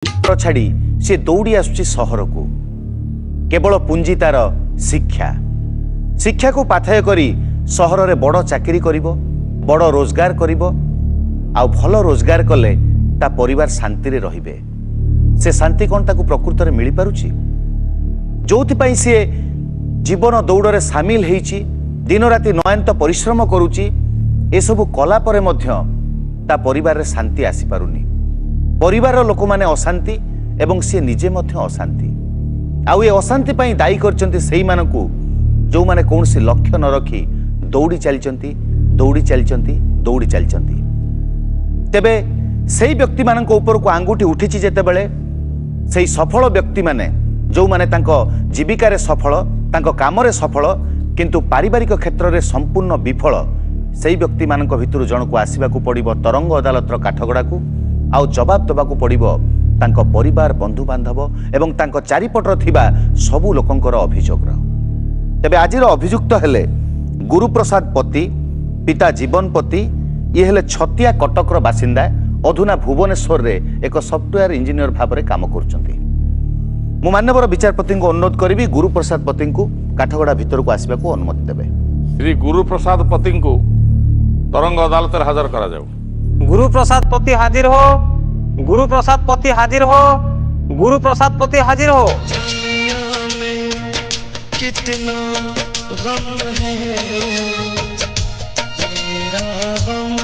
छाड़ी सी दौड़ी आसुची सहर को केवल पुंजी तार शिक्षा शिक्षा को पाथय करी सहर रे बड़ चाकरी करिवो बड़ रोजगार करिवो आ भल रोजगार कले ता परिवार शांति रे रहिबे। से शांति कौन ताकू प्रकृत रे मिली पारुची जोथि पई से जीवन दौड़ रे शामिल हेइची दिन राति नयंत परिश्रम करूची ए सब कला परे मध्य ता परिवार रे शांति आसी पारुनी। परिवार लोक माने अशांति एवं सी निजे मध्य अशांति आउ ए अशांति पई दायी करचंती सेही मानकू जो माने कौनसी लक्ष्य न रखी दौड़ी चलचंती दौड़ी चलचंती दौड़ी चलचंती। तेबे सेही व्यक्ति मानक ऊपर को आंगुठी उठिची जेते बेले सेही सफल व्यक्ति माने जो माने तांको जीविका रे सफल तांको काम रे सफल किंतु पारिवारिक क्षेत्र रे संपूर्ण विफल सेही व्यक्ति मानक भितरु जणको आसीबाकू पड़िबो तरंग अदालतर काठगड़ा को आउ जवाब देवाकू पड़िबो तांको परिवार बंधु बांधव एवं तांको चारिपटर थिबा सबु लोकंकर अभियोग। तेबे आजिर अभियुक्त हेले गुरुप्रसाद पति पिता जीवन पति ये हेले छतिया कटकर बासिंदा अधुना भुवनेश्वर रे एक सॉफ्टवेयर इंजीनियर भाव में काम करछंती। मु माननीय विचारपति को अनुरोध करी गुरुप्रसाद पति को काठगड़ा भितर को आसवा को अनुमति देवे। श्री गुरुप्रसाद पति को तरंग अदालत हाजर करा जाऊ। गुरुप्रसाद पति हाजिर हो। गुरुप्रसाद पति हाजिर हो। गुरुप्रसाद पति हाजिर हो। कितना गम है तेरा गम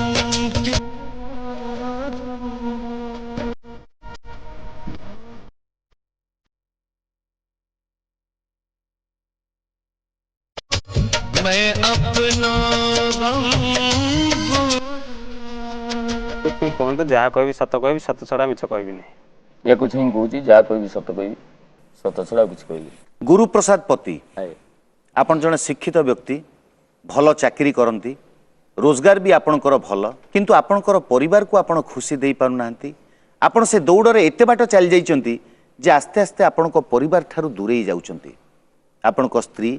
मैं अपना कहते जहाँ कह सत कह सत छड़ा मिछ कह या कुछ ही कहूँ जहाँ कह सत कह सत छड़ा कुछ कहली। गुरुप्रसाद पति आपण जने शिक्षित व्यक्ति भल चाकरी करती रोजगार भी आपणकर भल किंतु आपणकर परिवार को आपण खुशी दे पारु नांती। आपण से दौड़ रे एते बाट चली जाइचंती जे आस्ते आस्ते आपणको परिवार ठारू दूरेई जाउचंती। आपणको स्त्री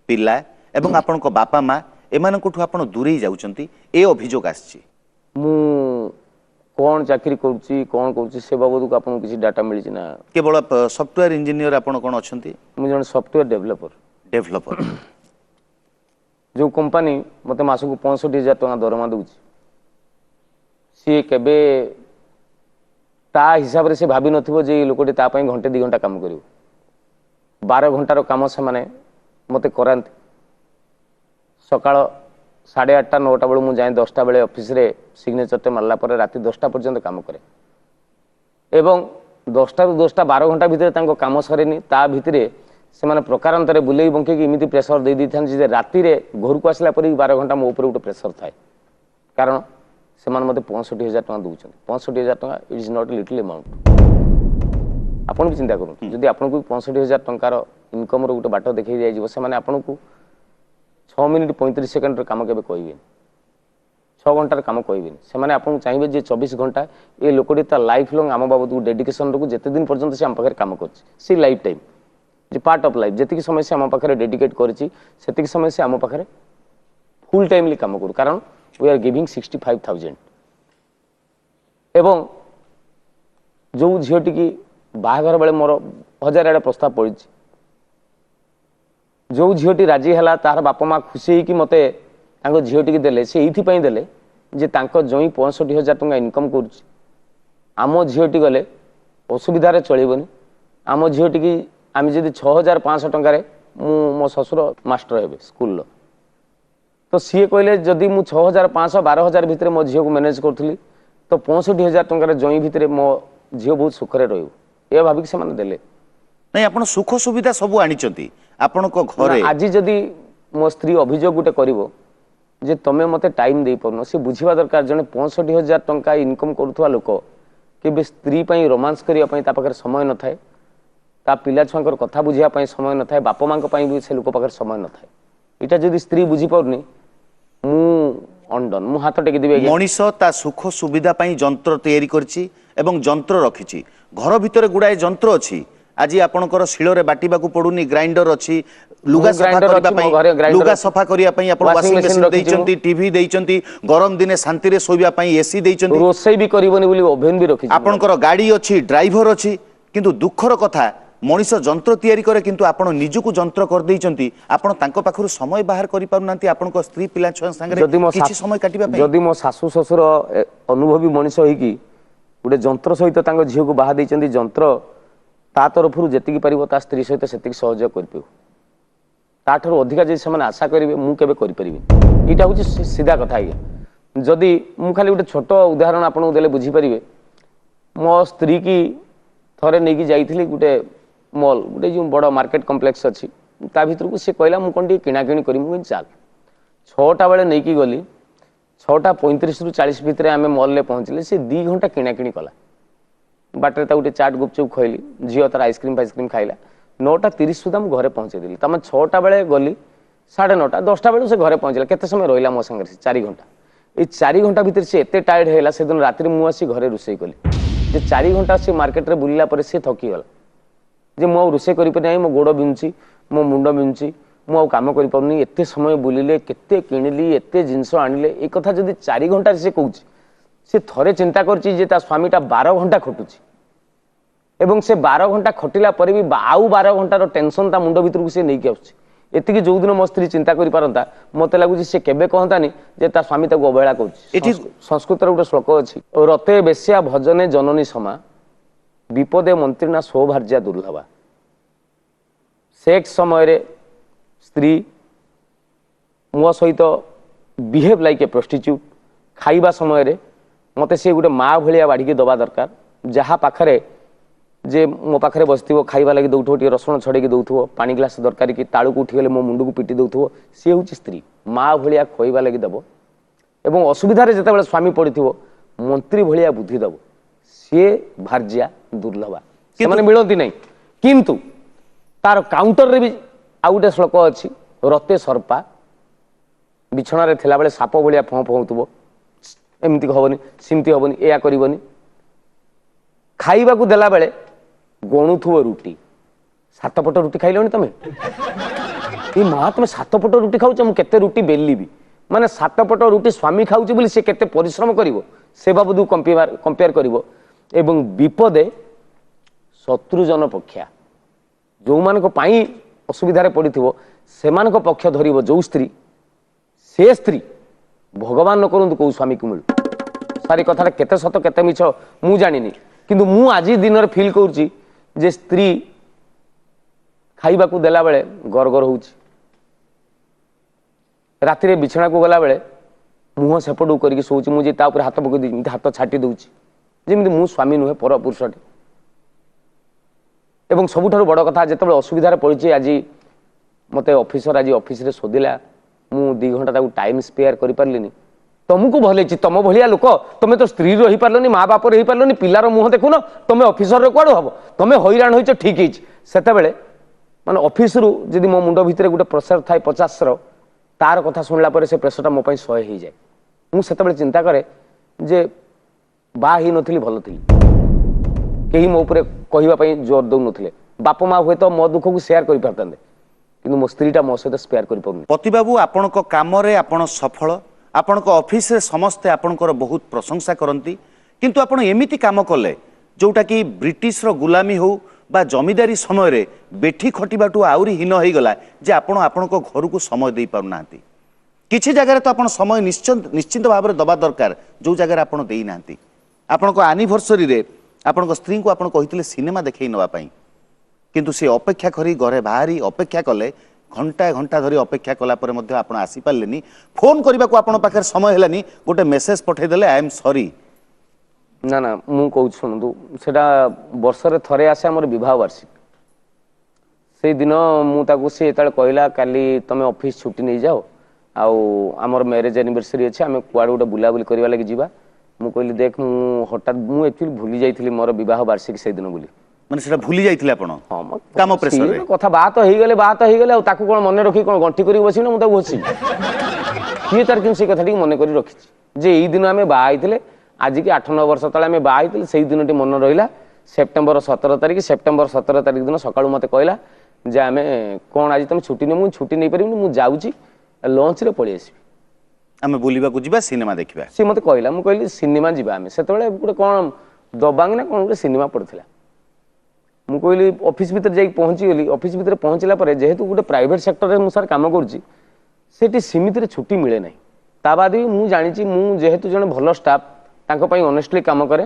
पिला एवं आपणको बापा माँ एमानकठू आपण दूरेई जाउचंती ए अभियोग आछि। मु कौन चाकरी करूची कौन करूची से बाबद को आपन किसी डाटा मिली ना? केवल सॉफ्टवेयर इंजीनियर आपण कोन अछंती? मु जन सॉफ्टवेयर डेवलपर जो कंपनी मते मास को 65,000 टका दरमा दउची सी केबे ता हिसाब रे से भाबी नथिबो जे लोकटे ता पई घंटे 2 घंटा काम करिवो 12 घंटार काम से माने मते करांती सकाळ 8:30 9टा बेलू मुझे 10टा बेले ऑफिस रे सिग्नेचरटे मारला पर राति 10टा पर्यंत काम करे एवं 10टा रु 10टा 12 घंटा भितर तांको काम सरेनी ता भितरे से माने प्रकारांतरे बुलेई बंके कि इमिति प्रेशर दे दिथान जे राति रे घर को आसला पर 12 घंटा मो ऊपर उठे प्रेशर थाए कारण से माने मते 65,000 टका दउछन 65,000 टका it is not little amount. आपण भी चिंता करू जदि आपण को 65,000 टंकार इनकम रो उठे बाटो देखै जाय जिवो से माने आपण को 6 मिनिट 35 सेकंड काम केबे कहबे 6 घंटार काम कहबे से माने आपन चाहिबे जे 24 घंटा ए लोकडी ता लाइफ लॉन्ग आम बाबत को डेडिकेशन रखु जेते दिन पर्यंत से आम पाखरे काम करछि से लाइफ टाइम जे पार्ट ऑफ लाइफ जेतिक समय से आम पाखरे डेडिकेट करछि सेतिक समय से आम पाखरे फुल टाइमली काम करू कारण वी आर गिविंग 65,000 एवं जो झियोटी की बाहागर बेले मोर 1000 एडा प्रस्ताव पड़िछि जो झीटी राजी है तार बापा माँ खुशी कि मते झीटी की देले से ये देले जे तांको जई 65,000 टका इनकम करुच्ची आम झीटी गले असुविधार चलबनी आम झीटी की आम जब 6,500 टकर मो ससुर मास्टर हे स्कूल तो सी कहले जदि मु 6,500 12,000 भितर मो झील को मैनेज करी तो 65,000 टकर जई भितर मो झील बहुत सुखरे रे भाविक से देले नहीं आपण सुख सुविधा सब आनिचंती आपण को घरे आज जदि मो स्त्री अभियोग गुटे करिवो जे तमे मते टाइम दे परनो से बुझिबा दरकार जने 65,000 टंका इनकम करूथवा लोक के स्त्री पई रोमांस करिया पई ता पाखर समय न थाए ता पिला छुआंकर कथा बुझिया पई समय न थाए बापा मांक पई भी से लोक पाखर समय न थाए इटा जदि स्त्री बुझी परनी मु अंडन मु हाथ टेकी देबे मनीष ता सुख सुविधा पई जंत्र तयारी करछि एवं जंत्र रखिछि घर भितर गुडाए जंत्र अछि आज आपणकर शिଳରେ बाटिबाकू पडुनी ग्राइंडर अछि लुगा ମୁଁ सफा grinder करिबा ଅଛି, ମୋ पई ଘରେ grinder लुगा ଅଛି। सफा करिया पई आपण Washing वाशिंग machine मशीन ରଖିଛି देइचंती टीवी देइचंती गरम दिने शांति रे सोइबा पई एसी देइचंती ରୋଷେଇ ବି କରିବନି ବୋଲି ଓଭେନ୍ ବି ରଖିଛି आपणकर गाड़ी अछि ड्राइवर अछि किंतु दुखर कथा मनीष जंत्र तैयारी करे किंतु आपण निजकु जंत्र कर देइचंती आपण तांको पाखरु समय बाहर करि पारुनांती आपण को स्त्री पिला छुआ संगे ଯଦି ମୋ किछि समय काटिबा पई ଯଦି ମୋ ଶାଶୁ ଶ୍ୱଶୁର ଅନୁଭବୀ ମଣିଷ ହେଇକି ଗୋଟେ ଯନ୍ତ୍ର ସହିତ ତାଙ୍କ ଝିଅକୁ ବାହା ଦେଇଛନ୍ତି ଯନ୍ତ୍ର ତା ତରଫରୁ ଯେତିକି ପାରିବ ତା ସ୍ତ୍ରୀ ସହିତ ସେତିକି ସହଯୋଗ କରିପାରିବ ତାଠାରୁ ଅଧିକା ଯଦି ସେମାନେ ଆଶା କରିବେ ମୁଁ କେବେ କରିପାରିବିନି ଏଇଟା ହେଉଛି ସିଧା କଥା ଆଜ୍ଞା ଯଦି ମୁଁ ଖାଲି ଗୋଟେ ଛୋଟ ଉଦାହରଣ ଆପଣଙ୍କୁ ଦେଲେ ବୁଝିପାରିବେ ମୋ ସ୍ତ୍ରୀ କି ଥରେ ନେଇକି ଯାଇଥିଲି ଗୋଟେ ମଲ୍ ଗୋଟେ ଯେଉଁ ବଡ଼ ମାର୍କେଟ କମ୍ପ୍ଲେକ୍ସ ଅଛି ତା ଭିତରକୁ ସେ କହିଲା ମୁଁ କ'ଣ ଟିକେ କିଣାକିଣି କରିବି ମୁଁ ଚାଲ 6ଟା ବେଳେ ନେଇକି ଗଲି 6:35ରୁ 40 ଭିତରେ ଆମେ ମଲ୍ରେ ପହଞ୍ଚିଲେ ସେ 2 ଘଣ୍ଟା କିଣାକିଣି କଲା ବାଟରେ ତାକୁ ଗୋଟେ ଚାଟ୍ ଗୁପଚୁପ୍ ଖୋଇଲି ଝିଅ ତାର ଆଇସ୍କ୍ରିମ୍ ଖାଇଲା 9:30 ସୁଦ୍ଧା ମୁଁ ଘରେ ପହଞ୍ଚେଇଦେଲି ତାମାନେ 6ଟା ବେଳେ ଗଲି 9:30 10ଟା ବେଳକୁ ସେ ଘରେ ପହଞ୍ଚିଲା କେତେ ସମୟ ରହିଲା ମୋ ସାଙ୍ଗରେ 4 ଘଣ୍ଟା এই 4 ঘଣ୍টা ভিতরে সে এতে টায়ার্ড হয়ে সেদিন রাতে মু আসি ঘরে রোষেই কলি যে 4 ঘণ্টা সে মার্কেটে বুলিলা পরে সে থকিগলা যে মু রোষেই করিপারি না মো গোড় বিন্ধুছি মো মুন্ড বিন্ধুছি মু কাম করিপারুনি এতে সময় বুলিলে কেতে কিনিলি এতে জিনিস আনিলে এই কথা যদি 4 ঘণ্টা সে কହୁଛି সে থরে চিন্তা করছি যে তা স্বামীটা 12 ঘণ্টা খটুছি এবং সে 12 ঘণ্টা খটিলা পরে বি আউ 12 ঘণ্টার টেনশন তা মুন্ড ভিতরକୁ সে নেইকি আসছে এতিকি যোଉদিନ ମୋ ସ୍ତ୍ରୀ ଚିନ୍ତା କରିପାରନ୍ତା ମତେ ଲାଗୁଛି ସେ କେବେ କହନ୍ତାନି ଯେ ତା ସ୍ୱାମୀ ତାକୁ ଅବହେଳା କରୁଛି ଏଠି ସଂସ୍କୃତର ଗୋଟେ ଶ୍ଲୋକ ଅଛି ରତେ ବେଶ୍ୟା ଭଜନେ ଜନନୀ ସମା ବିପଦେ ମନ୍ତ୍ରୀଣା ସୌଭାର୍ଯ୍ୟା ଦୁର୍ଲଭା ସେକ୍ସ ସମୟରେ ସ୍ତ୍ରୀ ମୋ ସହିତ ବିହେଭ୍ ଲାଇକ୍ ଏ ପ୍ରଷ୍ଟିଚ୍ୟୁଟ୍ ଖାଇବା ସମୟରେ ମତେ ସେ ଗୋଟେ ମା ଭଳିଆ ବାଢ଼ିକି ଦେବା ଦରକାର ଯାହା ପାଖରେ ଯେ ମୋ ପାଖରେ ବସିଥିବ ଖାଇବା ଲାଗି ଦେଉଥିବ ଟିକେ ରସୁଣ ଛଡ଼େଇକି ଦେଉଥିବ ପାଣି ଗ୍ଲାସ୍ ଦରକାର କି ତାଳୁକୁ ଉଠିଗଲେ ମୋ ମୁଣ୍ଡକୁ ପିଟି ଦେଉଥିବ ସିଏ ହେଉଛି ସ୍ତ୍ରୀ ମା ଭଳିଆ ଖୋଇବା ଲାଗି ଦେବ ଏବଂ ଅସୁବିଧାରେ ଯେତେବେଳେ ସ୍ୱାମୀ ପଡ଼ିଥିବ ମନ୍ତ୍ରୀ ଭଳିଆ ବୁଦ୍ଧି ଦେବ ସିଏ ଭାର୍ଯ୍ୟା ଦୁର୍ଲଭା ସେମାନେ ମିଳନ୍ତି ନାହିଁ କିନ୍ତୁ ତାର କାଉଣ୍ଟରରେ ବି ଆଉ ଗୋଟେ ଶ୍ଲୋକ ଅଛି ରତେ ସର୍ପା ବିଛଣାରେ ଥିଲାବେଳେ ସାପ ଭଳିଆ ଫଁ ଫଁ ହେଉଥିବ ଏମିତି ହେବନି ସେମିତି ହେବନି ଏଇଆ କରିବନି ଖାଇବାକୁ ଦେଲାବେଳେ ଗଣୁଥିବ ରୁଟି 7 ପଟ ରୁଟି ଖାଇଲଣି ତମେ ଏ ମା ତମେ 7 ପଟ ରୁଟି ଖାଉଛ ମୁଁ କେତେ ରୁଟି ବେଲିବି ମାନେ 7 ପଟ ରୁଟି ସ୍ୱାମୀ ଖାଉଛି ବୋଲି ସେ କେତେ ପରିଶ୍ରମ କରିବ ସେ ବାବଦକୁ କମ୍ପେୟାର କରିବ ଏବଂ ବିପଦେ ଶତ୍ରୁଜନ ପକ୍ଷା ଯେଉଁମାନଙ୍କ ପାଇଁ ଅସୁବିଧାରେ ପଡ଼ିଥିବ ସେମାନଙ୍କ ପକ୍ଷ ଧରିବ ଯେଉଁ ସ୍ତ୍ରୀ ସେ ସ୍ତ୍ରୀ ଭଗବାନ ନ କରନ୍ତୁ କେଉଁ ସ୍ୱାମୀକୁ ମିଳୁ ସାରି କଥାଟା କେତେ ସତ କେତେ ମିଛ ମୁଁ ଜାଣିନି କିନ୍ତୁ ମୁଁ ଆଜି ଦିନରେ ଫିଲ୍ କରୁଛି ଯେ ସ୍ତ୍ରୀ ଖାଇବାକୁ ଦେଲାବେଳେ ଗରଗର ହେଉଛି ରାତିରେ ବିଛଣାକୁ ଗଲାବେଳେ ମୁହଁ ସେପଟକୁ କରିକି ଶୋଉଛି ମୁଁ ଯେ ତା ଉପରେ ହାତ ପକାଇ ଦେଉଛି ଏମିତି ହାତ ଛାଟି ଦେଉଛି ଯେମିତି ମୁଁ ସ୍ୱାମୀ ନୁହେଁ ପର ପୁରୁଷଟେ ଏବଂ ସବୁଠାରୁ ବଡ଼ କଥା ଯେତେବେଳେ ଅସୁବିଧାରେ ପଡ଼ିଛି ଆଜି ମୋତେ ଅଫିସର ଆଜି ଅଫିସରେ ଶୋଧିଲା ମୁଁ 2 ଘଣ୍ଟା ତାକୁ ଟାଇମ୍ ସ୍ପେୟାର କରିପାରିଲିନି ତମକୁ ଭଲ ହେଇଛି ତମ ଭଳିଆ ଲୋକ ତମେ ତ ସ୍ତ୍ରୀ ରହିପାରିଲନି ମା ବାପରେ ହେଇପାରିଲନି ପିଲାର ମୁହଁ ଦେଖୁନ ତମେ ଅଫିସରରେ କୁଆଡ଼ୁ ହବ ତମେ ହଇରାଣ ହେଇଛ ଠିକ୍ ହେଇଛି ସେତେବେଳେ ମାନେ ଅଫିସରୁ ଯଦି ମୋ ମୁଣ୍ଡ ଭିତରେ ଗୋଟେ ପ୍ରେସର ଥାଏ 50ର ତାର କଥା ଶୁଣିଲା ପରେ ସେ ପ୍ରେସରଟା ମୋ ପାଇଁ 100 ହେଇଯାଏ ମୁଁ ସେତେବେଳେ ଚିନ୍ତା କରେ ଯେ ବାହା ହେଇନଥିଲି ଭଲ ଥିଲି କେହି ମୋ ଉପରେ କହିବା ପାଇଁ ଜୋର ଦେଉନଥିଲେ ବାପ ମା ହୁଏତ ମୋ ଦୁଃଖକୁ ସେୟାର କରିପାରିଥାନ୍ତେ କିନ୍ତୁ ମୋ ସ୍ତ୍ରୀଟା ମୋ ସହିତ ସେୟାର କରିପାରୁନି ପତିବାବୁ ଆପଣଙ୍କ କାମରେ ଆପଣ ସଫଳ ଆପଣଙ୍କ ଅଫିସରେ ସମସ୍ତେ ଆପଣଙ୍କର ବହୁତ ପ୍ରଶଂସା କରନ୍ତି କିନ୍ତୁ ଆପଣ ଏମିତି କାମ କଲେ ଯୋଉଟା କି ବ୍ରିଟିଶର ଗୁଲାମୀ ହଉ ବା ଜମିଦାରୀ ସମୟରେ ବେଠି ଖଟିବାଠୁ ଆହୁରି ହୀନ ହେଇଗଲା ଯେ ଆପଣ ଆପଣଙ୍କ ଘରକୁ ସମୟ ଦେଇପାରୁନାହାନ୍ତି କିଛି ଜାଗାରେ ତ ଆପଣ ସମୟ ନିଶ୍ଚିନ୍ତ ଭାବରେ ଦେବା ଦରକାର ଯେଉଁ ଜାଗାରେ ଆପଣ ଦେଇନାହାନ୍ତି ଆପଣଙ୍କ ଆନିଭର୍ସରୀରେ ଆପଣଙ୍କ ସ୍ତ୍ରୀଙ୍କୁ ଆପଣ କହିଥିଲେ ସିନେମା ଦେଖେଇ ନେବା ପାଇଁ କିନ୍ତୁ ସେ ଅପେକ୍ଷା କରି ଘରେ ବାହାରି ଅପେକ୍ଷା କଲେ ଘଣ୍ଟା ଘଣ୍ଟା ଧରି ଅପେକ୍ଷା କଲା ପରେ ମଧ୍ୟ ଆପଣ ଆସିପାରିଲେନି ଫୋନ୍ କରିବାକୁ ଆପଣଙ୍କ ପାଖରେ ସମୟ ହେଲାନି ଗୋଟେ ମେସେଜ ପଠାଇଦେଲେ ଆଇ ଏମ୍ ସରି ନା ନା ମୁଁ କହୁଛି ଶୁଣନ୍ତୁ ସେଟା ବର୍ଷରେ ଥରେ ଆସେ ଆମର ବିବାହ ବାର୍ଷିକ ସେଇଦିନ ମୁଁ ତାକୁ ସେ ଯେତେବେଳେ କହିଲା କାଲି ତମେ ଅଫିସ ଛୁଟି ନେଇଯାଅ ଆଉ ଆମର ମ୍ୟାରେଜ ଆନିଭର୍ସରୀ ଅଛି ଆମେ କୁଆଡ଼େ ଗୋଟେ ବୁଲାବୁଲି କରିବା ଲାଗି ଯିବା ମୁଁ କହିଲି ଦେଖ ମୁଁ ହଠାତ୍ ମୁଁ ଆକ୍ଚୁଆଲି ଭୁଲି ଯାଇଥିଲି ମୋର ବିବାହ ବାର୍ଷିକ ସେଇଦିନ ବୋଲି ମାନେ ସେଟା ଭୁଲି ଯାଇଥିଲେ ଆପଣ ହଁ କାମ ପ୍ରେସରରେ କଥା ବାହା ତ ହେଇଗଲେ ଆଉ ତାକୁ କ'ଣ ମନେ ରଖି କ'ଣ ଗଣ୍ଠି କରିକି ବସିବି ନା ମୁଁ ତାକୁ ବସିବି ସିଏ ତାର କିନ୍ତୁ ସେଇ କଥାଟିକୁ ମନେ କରି ରଖିଛି ଯେ ଏଇ ଦିନ ଆମେ ବାହା ହେଇଥିଲେ ଆଜିକି 8-9 ବର୍ଷ ତଳେ ଆମେ ବାହା ହେଇଥିଲେ ସେଇ ଦିନଟି ମନେ ରହିଲା सेप्टेम्बर 17 तारिख सेप्टेम्बर 17 तारिख दिन सकाळू मते कहला जे आमे कोन आज तुम छुट्टी ने मु छुट्टी नहीं परिबनी मु जाउची लंच रे पळी आसी आमे बुलिबा को जिबा सिनेमा देखिबा सी मते कहला मु कहली सिनेमा जिबा आमे सेतबेले गुटे कोन दबांग ना कोन गुटे सिनेमा पड़थिला मु कहली ऑफिस भीतर जाई पहुंची गेली ऑफिस भीतर पहुंचला परे जेहेतु गुटे प्राइवेट सेक्टर रे मु सर काम करची सेठी सीमित रे छुट्टी मिले नाही ता बाद भी मु जानिची मु जेहेतु जने भलो स्टाफ तांको पई ऑनेस्टली काम करे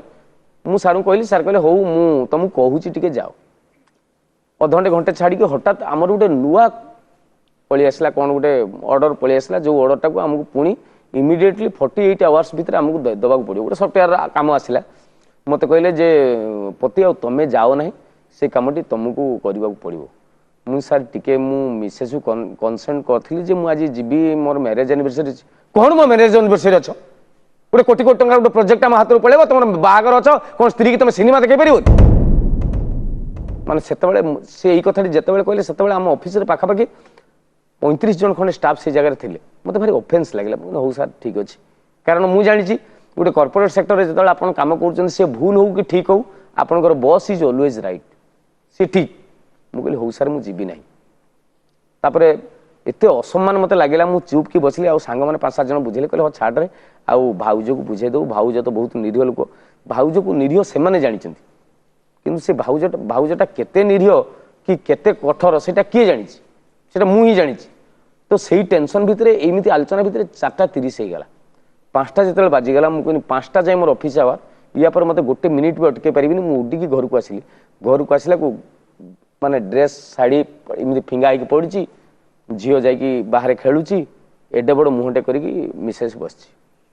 मु सारू कहली सर कहले हो मु तुमको कहूची टिके जाओ अधघंटे घंटे छाड़ी के हठात आमर गोटे नुआ पळी आसला कोन गोटे ऑर्डर पळी आसला जो ऑर्डर टाको हमकु पुणी इमिडिएटली 48 आवर्स भीतर हमकु दबा को पड़ियो गोटे सॉफ्टवेयर काम आसला मते कहले जे पति आ तमे जाओ नाही से कामटी तुमको करबा को पड़ियो मु सर टिके मु मिसेस कंसेंट करथली जे मु आज जीबी मोर मैरिज एनिवर्सरी कोन मो मैरिज एनिवर्सरी अछ गोटे कोटी कोटी टंका गोटे प्रोजेक्ट आम हाथ पड़ेगा तुम बाहागर अछ कौन स्त्री की तुम सिनेमा देखे पार माने सेतबेले से एई कथाटी जेतबेले कहले सेतबेले आम ऑफिस रे पाखापाखि 35 जन खंडे स्टाफ से जगह थिले मते भारी ऑफेंस लागला हो सर ठीक अछि कारण मु जानि छी गोटे कॉर्पोरेट सेक्टर रे जेतबेले आपण काम करछन से भूल हो कि ठीक हो आपनकर बॉस इज ऑलवेज राइट से ठीक मु कहले हो सर मु जीबी नाही तापरे एते असम्मान मते लागला मु चुप की बसली आ सांग माने 5-7 जन बुझेले कहले हो छाड़ रे आ भाउजो को बुझे दो भाउजो तो बहुत निरीह लोक भाउजो को निरीह से माने जानिछंती किंतु से भाउजटा केते निरीह कि केते कठोर सेटा किए जानिछि सेटा मु ही जानिछि तो सेही टेंशन भितरे एमिति आलोचना भितरे 4:30 हे गला 5टा जेतले बाजी गला मु कहनी 5टा जाय मोर ऑफिस आवर या पर मते गोटे मिनिट भी अटके परिबिनी मु उडी की घर को आसिला को माने ड्रेस साड़ी एमिति फिंगा आइक पड़िछि झियो जाइकी बाहर खेलुछि एडे बड़ मुहटे करिकी मिसेस बसछि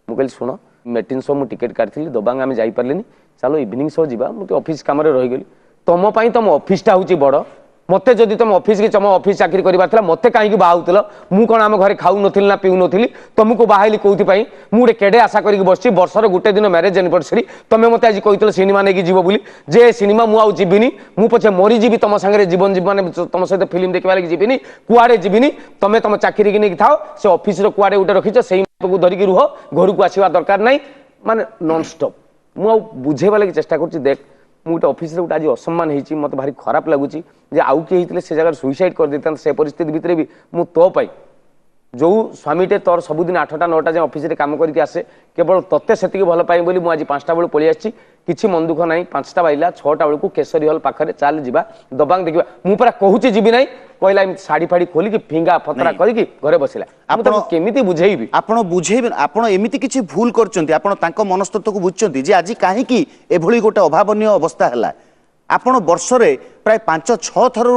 मु कहली सुनो मेटिन शो मु टिकेट काटथिली दबांग आमे जाई परलेनी चलो इवनिंग शो जीवा मुझे ऑफिस काम रही गली तुम तुम ऑफिसटा हूँ बड़ मत जदि तुम ऑफिस की तुम ऑफिस चाकरी कर मत कहीं बाहुल मु कौन आम घर खाऊ नी ना पीऊ नी तुमको बाहली कौपाई मुझे केड़े आशा करके बस वर्षर गोटे दिन मैरेज एनिवर्सरी तुम मत आज कही सिनेमा नहीं जीव बोली जे सिनेमा मुझे जीविनी मु पछे मरीजी तुम सागर जीवन जीवन तुम सहित फिल्म देखा लगे जीविनी कुआड़े जीविनी तुम तुम चाकरी की नहीं था से ऑफिस कुआड़े गोटे रखीच से धरिकी रुह घर को आसवा दरकार नहीं माने नॉन स्टॉप मु बुझेबा लगे चेष्टा कर देख मुझे ऑफिस रे आज असम्मान होती मत भारी खराब लगुच आउ किए होते से जगह सुइसाइड कर देता से परिस्थिति भितर भी मु तो पाई जो स्वामीटे तोर सबुदिन 8टा 9टा जाए ऑफिस रे काम करके आसे केवल तत्ते से भल पाई बोली मुझे 5टा बेलू पलि आसी किछि मन दुख नहीं 5टा बाइला 6टा बेलू केसरी हॉल पाखरे चाल जीवा दबांग देखा मु पूरा कहूची जीवी नहीं कहला शाढ़ी फाड़ी खोलिकी फिंगा फतरा करके घरे बसिला आपण केमिति बुझेइबी आपण बुझेइबे आपण एमिति किछि भूल करचंती आपण तांको मनस्तत्व को बुझचंती जे आज काहे की एभली गोटे अभावनीय अवस्था हला आपण वर्ष रे प्राय 5-6 थर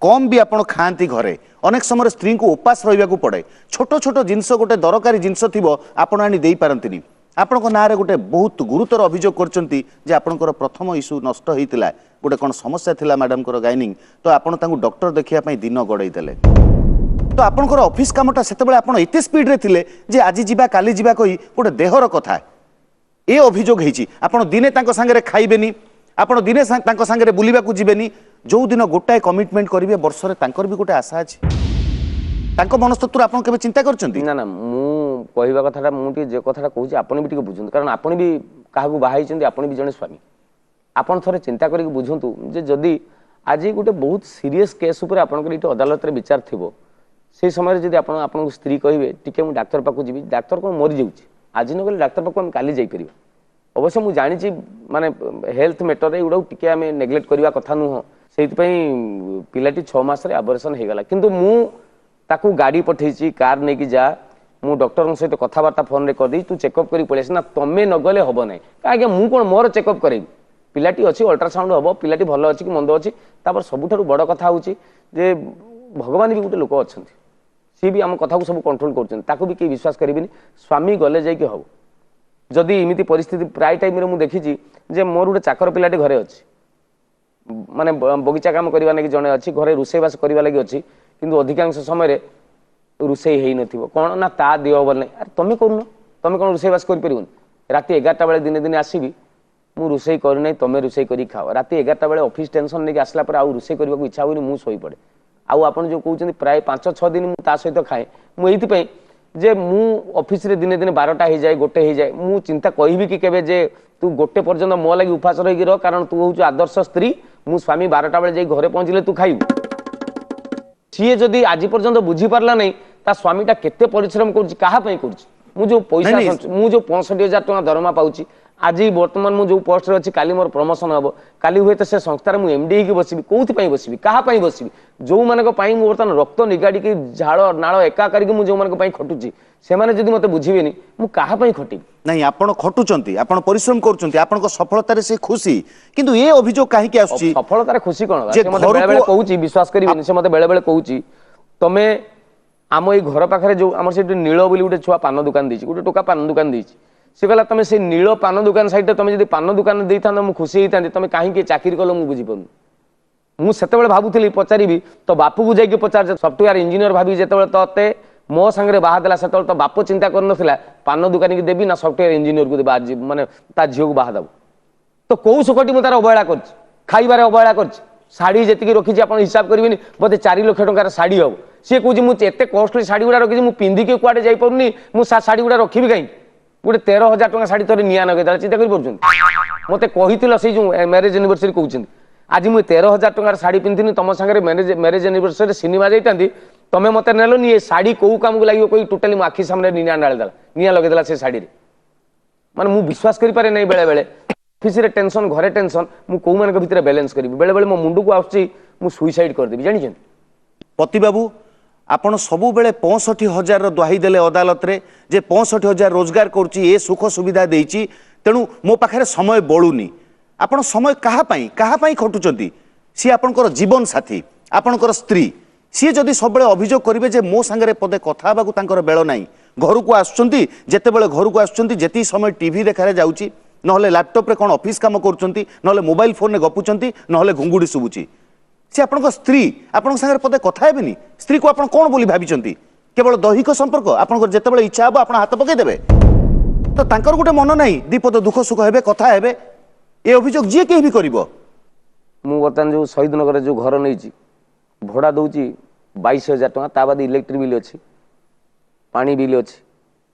कम भी आपण खाती घरे अनेक समय स्त्री को उपास रहा पड़े छोट छोट जिनस गोटे दरकारी जिनस थी आपण आनी दे पारंतिनी आपण ना गोटे बहुत गुरुतर अभियोग करचंती जे आपणकर प्रथम इश्यू नष्ट होइतिला गोटे कौन समस्या थिला मैडम को गाइनिंग तो आपण तांको डॉक्टर देखिया पई दिन गड़ई देले तो आपणकर ऑफिस कामटा सेतेबेले आपण एते स्पीड रे थिले जे आज जीवा काली जीवा कही गोटे देहर कथा ए अभियोग हेची आपण दिने तांको संगे खाइबेनी आपण दिने तांको संगे बुलिबा को जीवेनी जो दिन गोटाए कमिटमेंट करेंगे वर्ष रे तांकर भी गोटे आशा अछि तांको मनस्तत्व आपण केबे चिंता करचंती ना ना मु कहबा कथाटा मु टी जे कथाटा कहूची आपण भी टिके बुझुन कारण आपण भी काहाकू बाहाइचंती आपण भी जने स्वामी आपण थरे चिंता करके बुझंतु जे जदी आज गोटे बहुत सीरियस केस ऊपर आपण के इटे अदालत रे विचार थिबो से समय रे जदी आपण आपण स्त्री कहबे टिके मु डॉक्टर पाकू जीवी डॉक्टर को मरि जाउची आज न गले डॉक्टर पाकू हम काली जाई परिबा अवश्य मु जानिची माने हेल्थ मैटर रे उडा टिके हमें नेग्लेक्ट करबा कथा नुह सेति पई पिलाटी 6 मास रे अबॉर्शन हे गला किंतु मु ताकू गाड़ी पठेची कार ने की जा मु डॉक्टर सहित कथबार्ता फोन रे कर दी तू चेकअप करी पळेस ना तमे न गले हबो नै कागे मु कोन मोर चेकअप करेबी पिलाटी अछि अल्ट्रासाउंड हबो पिलाटी भलो अछि कि मंद अछि तापर सबुठारु बड़ कथा होछि जे भगवान भी गोटे लोक अछंती सी भी हम कथा को सब कंट्रोल करछन ताकू भी के विश्वास करिबिनी स्वामी गले जाई कि हबो जदि इमिति परिस्थिति प्राय टाइम रे मु देखिछि जे मोर गोटे चाकर पिलाटी घरे अछि माने बगीचा काम करबा लागि जणे अछि घरे रुसेबास करबा लागि अछि किंतु अधिकांश समय रे रुसई हेई नथिबो कोन ना ता दियो बोल नै अरे तमे करूनो तमे कोन रुसेबास कर परिबो राती 11टा बेले दिने दिने आसीबी मु रुसई करि नै तमे रुसई करी खाओ राती 11टा बेले ऑफिस टेंशन नै आसला पर आ रुसई करबा इच्छा होनी मु सोई पड़े आउ आपण जो कहउछन प्राय 5-6 दिन मु ता सहित खाए मु एथि पई जे मु ऑफिस रे दिने दिने 12टा हो जाए गोटे हो जाए मु चिंता कहबी कि केबे जे तू गोटे पर्यंत मो लगी उपास रही रह कारण तू हूँ आदर्श स्त्री मु स्वामी 12टा बेले जाई घरे पहुंचले तू खाइबू सीए जदि आज पर्यंत बुझी पारला नहीं ता स्वामीटा केते परिश्रम करूची कहा पई करूची मु जो पैसा नहीं, मु जो 65,000 टका दरमा पाउची आज वर्तमान मु जो पोस्ट रे अछि काली मोर प्रमोशन हबो काली हुए तो से संस्थार मु एमडी की बसिबी कोथि पई बसिबी कहा पई बसिबी जो मानक पई मु वर्तमान रक्त निगाडी की झाड़ नाळ एका करिक मु जो मानक पई खटुची से माने जदि मते बुझिबेनी मु कहा पई खटिबी नहीं आपण खटुचंती आपण परिश्रम करूचंती आपण सफलतार से खुशी किंतु ये अभियोग काहे के आछी सफलतार खुशी कोन जे से मते घरको- बेले बेले कहूची विश्वास करिबेनी से मते बेले बेले कहूची तमे आम ये घर पाखे जो आम से नील बोली गोटे छुआ पान दुकान देछि गोटे टोका पान दुकान देछि से कहला तुम से नील पान दुकान साइड तुम जब पान दुकान दे था मुझे खुशी होता तुम कहीं चाकरी कल मुझे बुझीपार मुझे पचारि पचारि तो बापू को जाकि पचार सफ्टवेयर इंजीनियर भाभी जो ते मो सांगे बाहादेला से तो बाप चिंता कर पान दुकानी की देवी ना सफ्टवेयर इंजीनियर को देवा माने ता झील को बाहा दब तो कौ सुखटी मुझे अवहेला कर खाइबार अवहेला कर शाढ़ी जी रखी आप हिसाब करेंगे बोधे 4 लाख टंकार शाढ़ी हम सी कहे मुझे कॉस्टली शाढ़ी गुड़ा रखी मुझे पिंधिकी कुआडे जापारे मुझे शाढ़ी गुड़ा रखी कहीं गोटे 13,000 टका शाढ़ी थोड़े निआ नगे चिंता कर मत कही से जो मैरेज एनिवर्सरी कहते आज मुझे 13,000 टकार शाढ़ी पिंधिनी तुम सागर मैरेज एनिवर्सरी सिनेमा जाता तुम मत नेलनी ये शाढ़ी कौ काम को लगे कोई टोटाली मो आखि सामने निआ डालदेला निआ लगेदेला से शाढ़ी माने मुझे विश्वास करें नहीं बेले बेले ऑफिस रे टेंशन घरे टेंशन मु को मान के भीतर बैलेंस करी बेले बेले मो मुंडू को आउची मु सुइसाइड कर देबी जानि पति बाबू आपण सबु बेले 65,000 दुहाई देले अदालत रे जे 65,000 रोजगार करूची ए सुख सुविधा देइची तेणु मो पाखरे समय बळुनी आपण समय कहा पाई खटुचंती सी आपणकर जीवन साथी आपणकर स्त्री सी जदि सबले अभियोग करिवे जे मो संगे पदे कथा बाकू तांकर बेळ नाही घर को आसुचंती जेतेबेले घर को आसुचंती जेती समय टीवी देखारे जाउची नहले लैपटॉप रे कोन ऑफिस काम करूचंती नहले मोबाइल फोन रे गपुचंती नहले घुंगुडी सुबुची सी आपणक स्त्री आपण संगे पदे कथा हेबेनी स्त्री को आपण कोन बोली भाबिचंती केवल दैहिक संपर्क आपणकर जेतेबेले इच्छा हबो आपण हाथ पकई देबे तो तांकर गुटे मन नाही दीपद दुख सुख हेबे कथा हेबे ए अभियोग जे केही भी करिवो मु बर्तमान जो शहीद नगर जो घर नहीं भड़ा दौची 22,000 टका ता बाद इलेक्ट्रिक बिल अच्छी पानी बिल अच्छी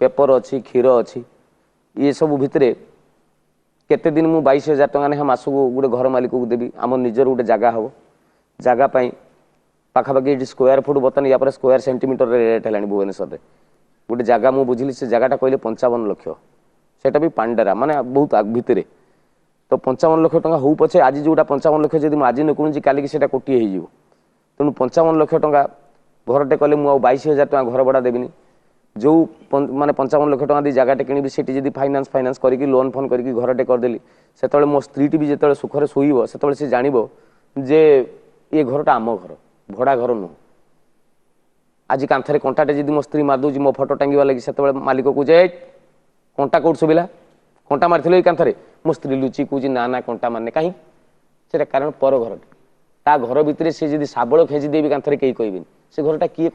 पेपर अच्छी क्षीर अच्छी ये सब भितर केते दिन मु 22,000 टका ने मास को गोटे घर मालिक को देवी आम निजर गोटे जगह हम जगह पाखापाखि स्क्वायर फुट बर्तमान या स्क्वायर सेंटीमीटर रेट है भुवनेश्वर में गोटे जगह मुझे बुझिली से जगहटा कहले 55 लाख सेटा भी पांडेरा माने बहुत भितर तो 55 लाख टका हो पछे आज जोटा 55 लाख जब आज नकुणी काली से कोटी हो तेणु 55 लाख टका घरटे कले मुझे 22,000 टका घर भड़ा देविनी जो माने 55 लाख टका दी जगहटे किणी से जब फाइनान्स करके लोन फोन करके घरटे करदेली से मो स्त्री भी जो सुखरे शोब से जानव जे ये घरटा आम घर भड़ा घर नुह आज कांथरे कंटाटे जब मो स्त्री मारदे मो फोटो टांगा लगी से मालिक को जाए कंटा कौट शुविला कंटा मारी कांथरे मो स्त्री लुचि कौच ना ना कंटा मारने कहीं से कारण पर घर ता घर भितर से जब शाबल खेची देवी कांथरे कहीं कहबेनि से घरटा किए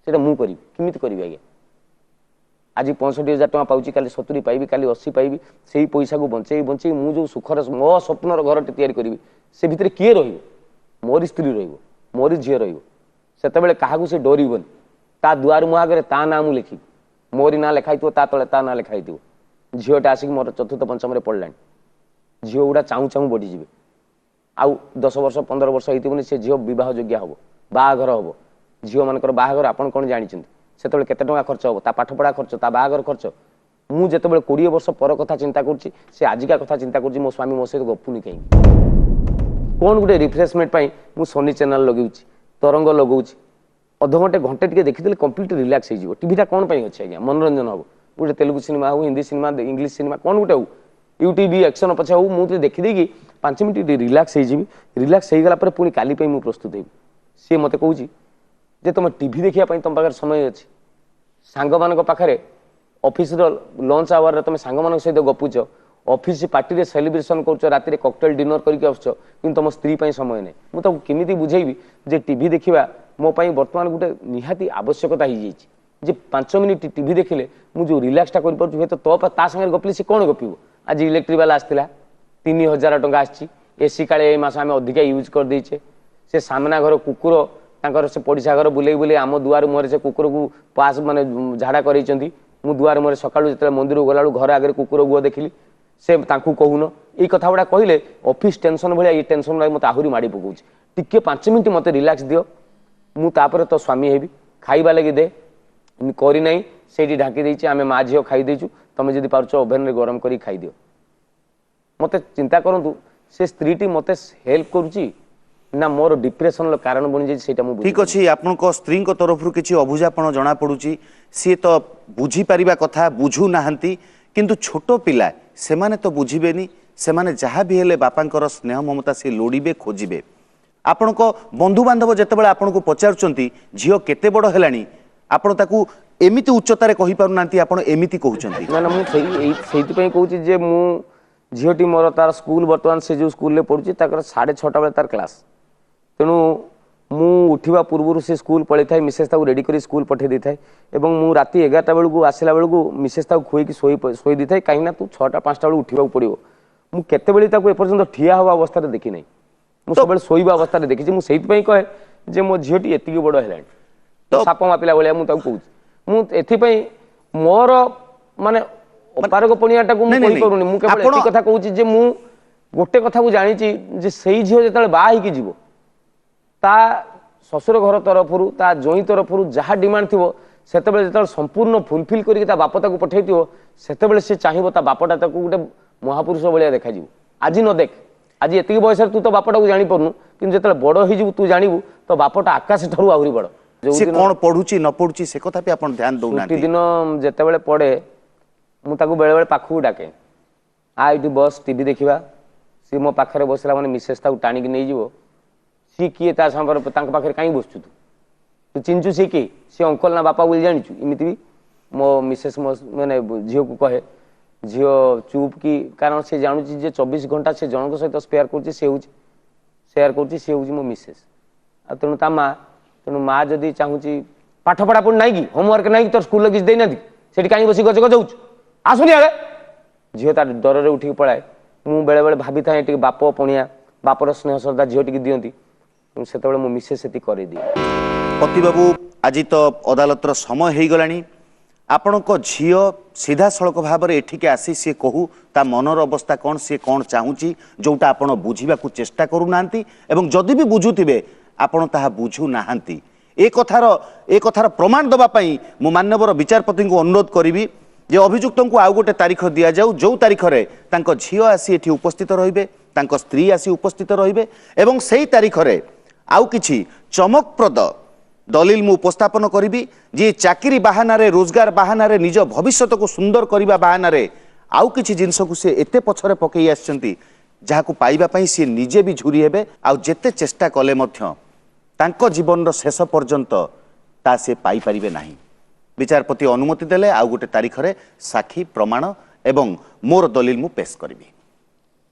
कर मु करी किमित करी आज्ञा आज 65,000 टका पाउची काली 70 पाइबी काली 80 पाइबी से पैसा को बंचई बंचई मु जो सुखर मो स्वप्नर घर तैयारी करी से भितर किए रहिबो मोरी स्त्री रहिबो मोरी झील रहिबो सेतेबेले काहाकू से डरिबनी ता दुआर मु आगे ता नाम लिखी मोरी ना लिखाई ता तले ता ना लिखाई झीलटा आसिक मोर चतुर्थ पंचम पढ़लानी झील गुड़ा चाहू चाहू बढ़ीजे आउ 10 वर्ष 15 वर्ष होती से झील बह योग्य हम बाहाघर हम झील मानकर बाहाघर आपन कौन जानते से केते टका खर्च हम ता पाठपढ़ा खर्च ता बाहाघर खर्च मु जिते 20 वर्ष पर कथा चिंता करुच्ची से आजिका कथा चिंता करुच्ची मो स्वामी मो सहित गपुनी कहीं कौन गोटे रिफ्रेशमेंट मु सनी चैनल लगेउची तरंग लगौची अध घंटे घंटे टे देखीदे कंप्लीट रिलैक्स हो टीवीटा कौन अच्छे आज्ञा मनोरंजन हम गोटे तेलुगु सिनेमा हो हिंदी सिनेमा इंग्लिश सिनेमा कौन गोटे हो यूट्यूब एक्शन पछे हो मुझे देखीदे 5 मिनट रिलैक्स हो रिलैक्स हो गला पुणी काली मु प्रस्तुत हो सी मत कहूँ जे तुम टीवी देखा तुम पाखे समय अच्छी सांग मान पाखे ऑफिस लंच आवर तुम सांग मान सहित गपुच ऑफिस पार्टी रे सेलिब्रेशन कर राति कॉकटेल डिनर करके आस कि तुम स्त्री समय नहीं मुझे केमी बुझेबी जे टीवी देखा मो बर्तमान गोटे निहाती आवश्यकता हो जाए जे 5 मिनिट टीवी देखिले मुझे रिलैक्सटा कर तो ता सागर गपली से कौन गपिब आज इलेक्ट्रिक वाला आसला 3,000 टका आसी एसी काले मस आम अधिका यूज कर देचे से सामना घर कुकुर ତାଙ୍କର ସେ ପଡ଼ିଶା ଘର ବୁଲେଇ ବୁଲେଇ ଆମ ଦୁଆର ମୁହଁରେ ସେ କୁକୁରକୁ ପାସ୍ ମାନେ ଝାଡ଼ା କରେଇଛନ୍ତି। ମୁଁ ଦୁଆର ମୁହଁରେ ସକାଳୁ ଯେତେବେଳେ ମନ୍ଦିରକୁ ଗଲାବେଳକୁ ଘର ଆଗରେ କୁକୁର ଗୁଅ ଦେଖିଲି, ସେ ତାଙ୍କୁ କହୁନ ଏଇ କଥା ଗୁଡ଼ା କହିଲେ ଅଫିସ୍ ଟେନସନ୍ ଭଳିଆ ଏଇ ଟେନସନ୍ ଗୁଡ଼ା ମୋତେ ଆହୁରି ମାଡ଼ି ପକାଉଛି। ଟିକେ 5 ମିନିଟ୍ ମୋତେ ରିଲାକ୍ସ ଦିଅ, ମୁଁ ତାପରେ ତୋ ସ୍ୱାମୀ ହେବି, ଖାଇବା ଲାଗି ଦେ, କରିନାହିଁ ସେଇଠି ଢାଙ୍କି ଦେଇଛି, ଆମେ ମା ଝିଅ ଖାଇ ଦେଇଛୁ, ତମେ ଯଦି ପାରୁଛ ଓଭେନରେ ଗରମ କରି ଖାଇଦିଅ। ମୋତେ ଚିନ୍ତା କରନ୍ତୁ ସେ ସ୍ତ୍ରୀଟି ମୋତେ ହେଲ୍ପ କରୁଛି ନା ମୋର ଡିପ୍ରେସନର କାରଣ ବନିଯାଇଛି ସେଇଟା ମୁଁ ঠিক ଅଛି ଆପଣଙ୍କ ସ୍ତ୍ରୀଙ୍କ ତରଫରୁ କିଛି ଅବୁଝାପଣ ଜଣାପଡ଼ୁଛି। ସିଏ ତ ବୁଝିପାରିବା କଥା, ବୁଝୁ ନାହାନ୍ତି, କିନ୍ତୁ ଛୋଟ ପିଲା ସେମାନେ ତ ବୁଝିବେନି। ସେମାନେ ଯାହା ବି ହେଲେ ବାପାଙ୍କର ସ୍ନେହ ମମତା ସେ ଲୋଡ଼ିବେ, ଖୋଜିବେ। ଆପଣଙ୍କ ବନ୍ଧୁବାନ୍ଧବ ଯେତେବେଳେ ଆପଣଙ୍କୁ ପଚାରୁଛନ୍ତି ଝିଅ କେତେ ବଡ଼ ହେଲାଣି, ଆପଣ ତାକୁ ଏମିତି ଉଚ୍ଚତାରେ କହିପାରୁନାହାନ୍ତି, ଆପଣ ଏମିତି କହୁଛନ୍ତି। ନା ନା ମୁଁ ସେଇଥିପାଇଁ କହୁଛି ଯେ ମୁଁ ଝିଅଟି ମୋର ତାର ସ୍କୁଲ ବର୍ତ୍ତମାନ ସେ ଯେଉଁ ସ୍କୁଲରେ ପଢ଼ୁଛି ତାଙ୍କର 6:30 ବେଳେ ତାର କ୍ଲାସ୍। ତେଣୁ ମୁଁ ଉଠିବା ପୂର୍ବରୁ ସେ ସ୍କୁଲ ପଳେଇଥାଏ, ମିସେସ୍ ତାକୁ ରେଡ଼ି କରି ସ୍କୁଲ ପଠାଇ ଦେଇଥାଏ ଏବଂ ମୁଁ ରାତି 11ଟା ବେଳକୁ ଆସିଲା ବେଳକୁ ମିସେସ୍ ତାକୁ ଖୋଇକି ଶୋଇ ଦେଇଥାଏ। କାହିଁକିନା ତୁ 6ଟା 5ଟା ବେଳକୁ ଉଠିବାକୁ ପଡ଼ିବ। ମୁଁ କେତେବେଳେ ତାକୁ ଏପର୍ଯ୍ୟନ୍ତ ଠିଆ ହେବା ଅବସ୍ଥାରେ ଦେଖିନାହିଁ, ମୁଁ ସବୁବେଳେ ଶୋଇବା ଅବସ୍ଥାରେ ଦେଖିଛି। ମୁଁ ସେଇଥିପାଇଁ କହେ ଯେ ମୋ ଝିଅଟି ଏତିକି ବଡ଼ ହେଲାଣି, ତ ସାପ ମାପିଲା ଭଳିଆ ମୁଁ ତାକୁ କହୁଛି। ମୁଁ ଏଥିପାଇଁ ମୋର ମାନେ ଅପାରଗ ପଣିଆଟାକୁ ମୁଁ କହିପାରୁନି। ମୁଁ କେବଳ ଏତିକି କଥା କହୁଛି ଯେ ମୁଁ ଗୋଟେ କଥାକୁ ଜାଣିଛି ଯେ ସେଇ ଝିଅ ଯେତେବେଳେ ବାହା ହେଇକି ଯିବ ତା ଶ୍ୱଶୁର ଘର ତରଫରୁ ତା ଜ୍ୱାଇଁ ତରଫରୁ ଯାହା ଡିମାଣ୍ଡ ଥିବ ସେତେବେଳେ ଯେତେବେଳେ ସମ୍ପୂର୍ଣ୍ଣ ଫୁଲଫିଲ୍ କରିକି ତା ବାପ ତାକୁ ପଠାଇଥିବ ସେତେବେଳେ ସେ ଚାହିଁବ ତା ବାପଟା ତାକୁ ଗୋଟେ ମହାପୁରୁଷ ଭଳିଆ ଦେଖାଯିବ। ଆଜି ନ ଦେଖ, ଆଜି ଏତିକି ବୟସରେ ତୁ ତୋ ବାପଟାକୁ ଜାଣିପାରୁନୁ, କିନ୍ତୁ ଯେତେବେଳେ ବଡ଼ ହେଇଯିବୁ ତୁ ଜାଣିବୁ ତୋ ବାପଟା ଆକାଶ ଠାରୁ ଆହୁରି ବଡ଼। ସେ କ'ଣ ପଢୁଛି ନ ପଢୁଛି ସେ କଥା ବି ଆପଣ ଧ୍ୟାନ ଛୁଟି ଦଉନାହାନ୍ତି। ଦିନ ଯେତେବେଳେ ପଡ଼େ ମୁଁ ତାକୁ ବେଳେବେଳେ ପାଖକୁ ଡାକେ, ଆ ଏଇଠି ବସ୍ ଟିଭି ଦେଖିବା। ସିଏ ମୋ ପାଖରେ ବସିଲା ମାନେ ମିସେସ୍ ତାକୁ ଟାଣିକି ନେଇଯିବ। ସିଏ କିଏ ତା ସାଙ୍ଗରେ ତାଙ୍କ ପାଖରେ କାହିଁ ବସୁଛୁ ତୁ ଚିହ୍ନିଛୁ ସିଏ କିଏ, ସିଏ ଅଙ୍କଲ ନା ବାପା ବୋଲି ଜାଣିଛୁ। ଏମିତି ବି ମୋ ମିସେସ୍ ମାନେ ଝିଅକୁ କହେ ଝିଅ ଚୁପ୍ କି, କାରଣ ସେ ଜାଣୁଛି ଯେ 24 ଘଣ୍ଟା ସେ ଜଣଙ୍କ ସହିତ ସେୟାର କରୁଛି, ସିଏ ହେଉଛି ମୋ ମିସେସ୍। ଆଉ ତେଣୁ ତା ମା, ତେଣୁ ମା ଯଦି ଚାହୁଁଛି ପାଠ ପଢ଼ାପଢ଼ି ନାହିଁ କି, ହୋମୱାର୍କ ନାହିଁ କି, ତୋର ସ୍କୁଲରେ କିଛି ଦେଇନାହାନ୍ତି, ସେଠି କାହିଁକି ବସି ଗଛ ଗଛ ହଉଛୁ, ଆସୁନି ଆଡ଼େ। ଝିଅ ତା ଡରରେ ଉଠିକି ପଳାଏ। ମୁଁ ବେଳେବେଳେ ଭାବିଥାଏ ଟିକେ ବାପ ପଣିଆ, ବାପର ସ୍ନେହ ଶ୍ରଦ୍ଧା ଝିଅ ଟିକେ ଦିଅନ୍ତି, ସେତେବେଳେ ମୋ ମିସେସ୍ ସେତିକି କରେଇଦିଏ। ପତିବାବୁ ଆଜି ତ ଅଦାଲତର ସମୟ ହେଇଗଲାଣି। ଆପଣଙ୍କ ଝିଅ ସିଧାସଳଖ ଭାବରେ ଏଠିକି ଆସି ସିଏ କହୁ ତା ମନର ଅବସ୍ଥା କ'ଣ, ସିଏ କ'ଣ ଚାହୁଁଛି, ଯେଉଁଟା ଆପଣ ବୁଝିବାକୁ ଚେଷ୍ଟା କରୁନାହାନ୍ତି ଏବଂ ଯଦି ବି ବୁଝୁଥିବେ ଆପଣ ତାହା ବୁଝୁନାହାନ୍ତି। ଏ କଥାର ପ୍ରମାଣ ଦେବା ପାଇଁ ମୁଁ ମାନ୍ୟବର ବିଚାରପତିଙ୍କୁ ଅନୁରୋଧ କରିବି ଯେ ଅଭିଯୁକ୍ତଙ୍କୁ ଆଉ ଗୋଟେ ତାରିଖ ଦିଆଯାଉ, ଯେଉଁ ତାରିଖରେ ତାଙ୍କ ଝିଅ ଆସି ଏଠି ଉପସ୍ଥିତ ରହିବେ, ତାଙ୍କ ସ୍ତ୍ରୀ ଆସି ଉପସ୍ଥିତ ରହିବେ ଏବଂ ସେହି ତାରିଖରେ ଆଉ କିଛି ଚମକପ୍ରଦ ଦଲିଲ ମୁଁ ଉପସ୍ଥାପନ କରିବି। ଯେ ଚାକିରି ବାହାନାରେ, ରୋଜଗାର ବାହାନାରେ, ନିଜ ଭବିଷ୍ୟତକୁ ସୁନ୍ଦର କରିବା ବାହାନାରେ ଆଉ କିଛି ଜିନିଷକୁ ସେ ଏତେ ପଛରେ ପକାଇ ଆସିଛନ୍ତି ଯାହାକୁ ପାଇବା ପାଇଁ ସେ ନିଜେ ବି ଝୁରି ହେବେ। ଆଉ ଯେତେ ଚେଷ୍ଟା କଲେ ମଧ୍ୟ ତାଙ୍କ ଜୀବନର ଶେଷ ପର୍ଯ୍ୟନ୍ତ ତା ସେ ପାଇପାରିବେ ନାହିଁ। ବିଚାରପତି ଅନୁମତି ଦେଲେ ଆଉ ଗୋଟେ ତାରିଖରେ ସାକ୍ଷୀ, ପ୍ରମାଣ ଏବଂ ମୋର ଦଲିଲ ମୁଁ ପେଶ କରିବି।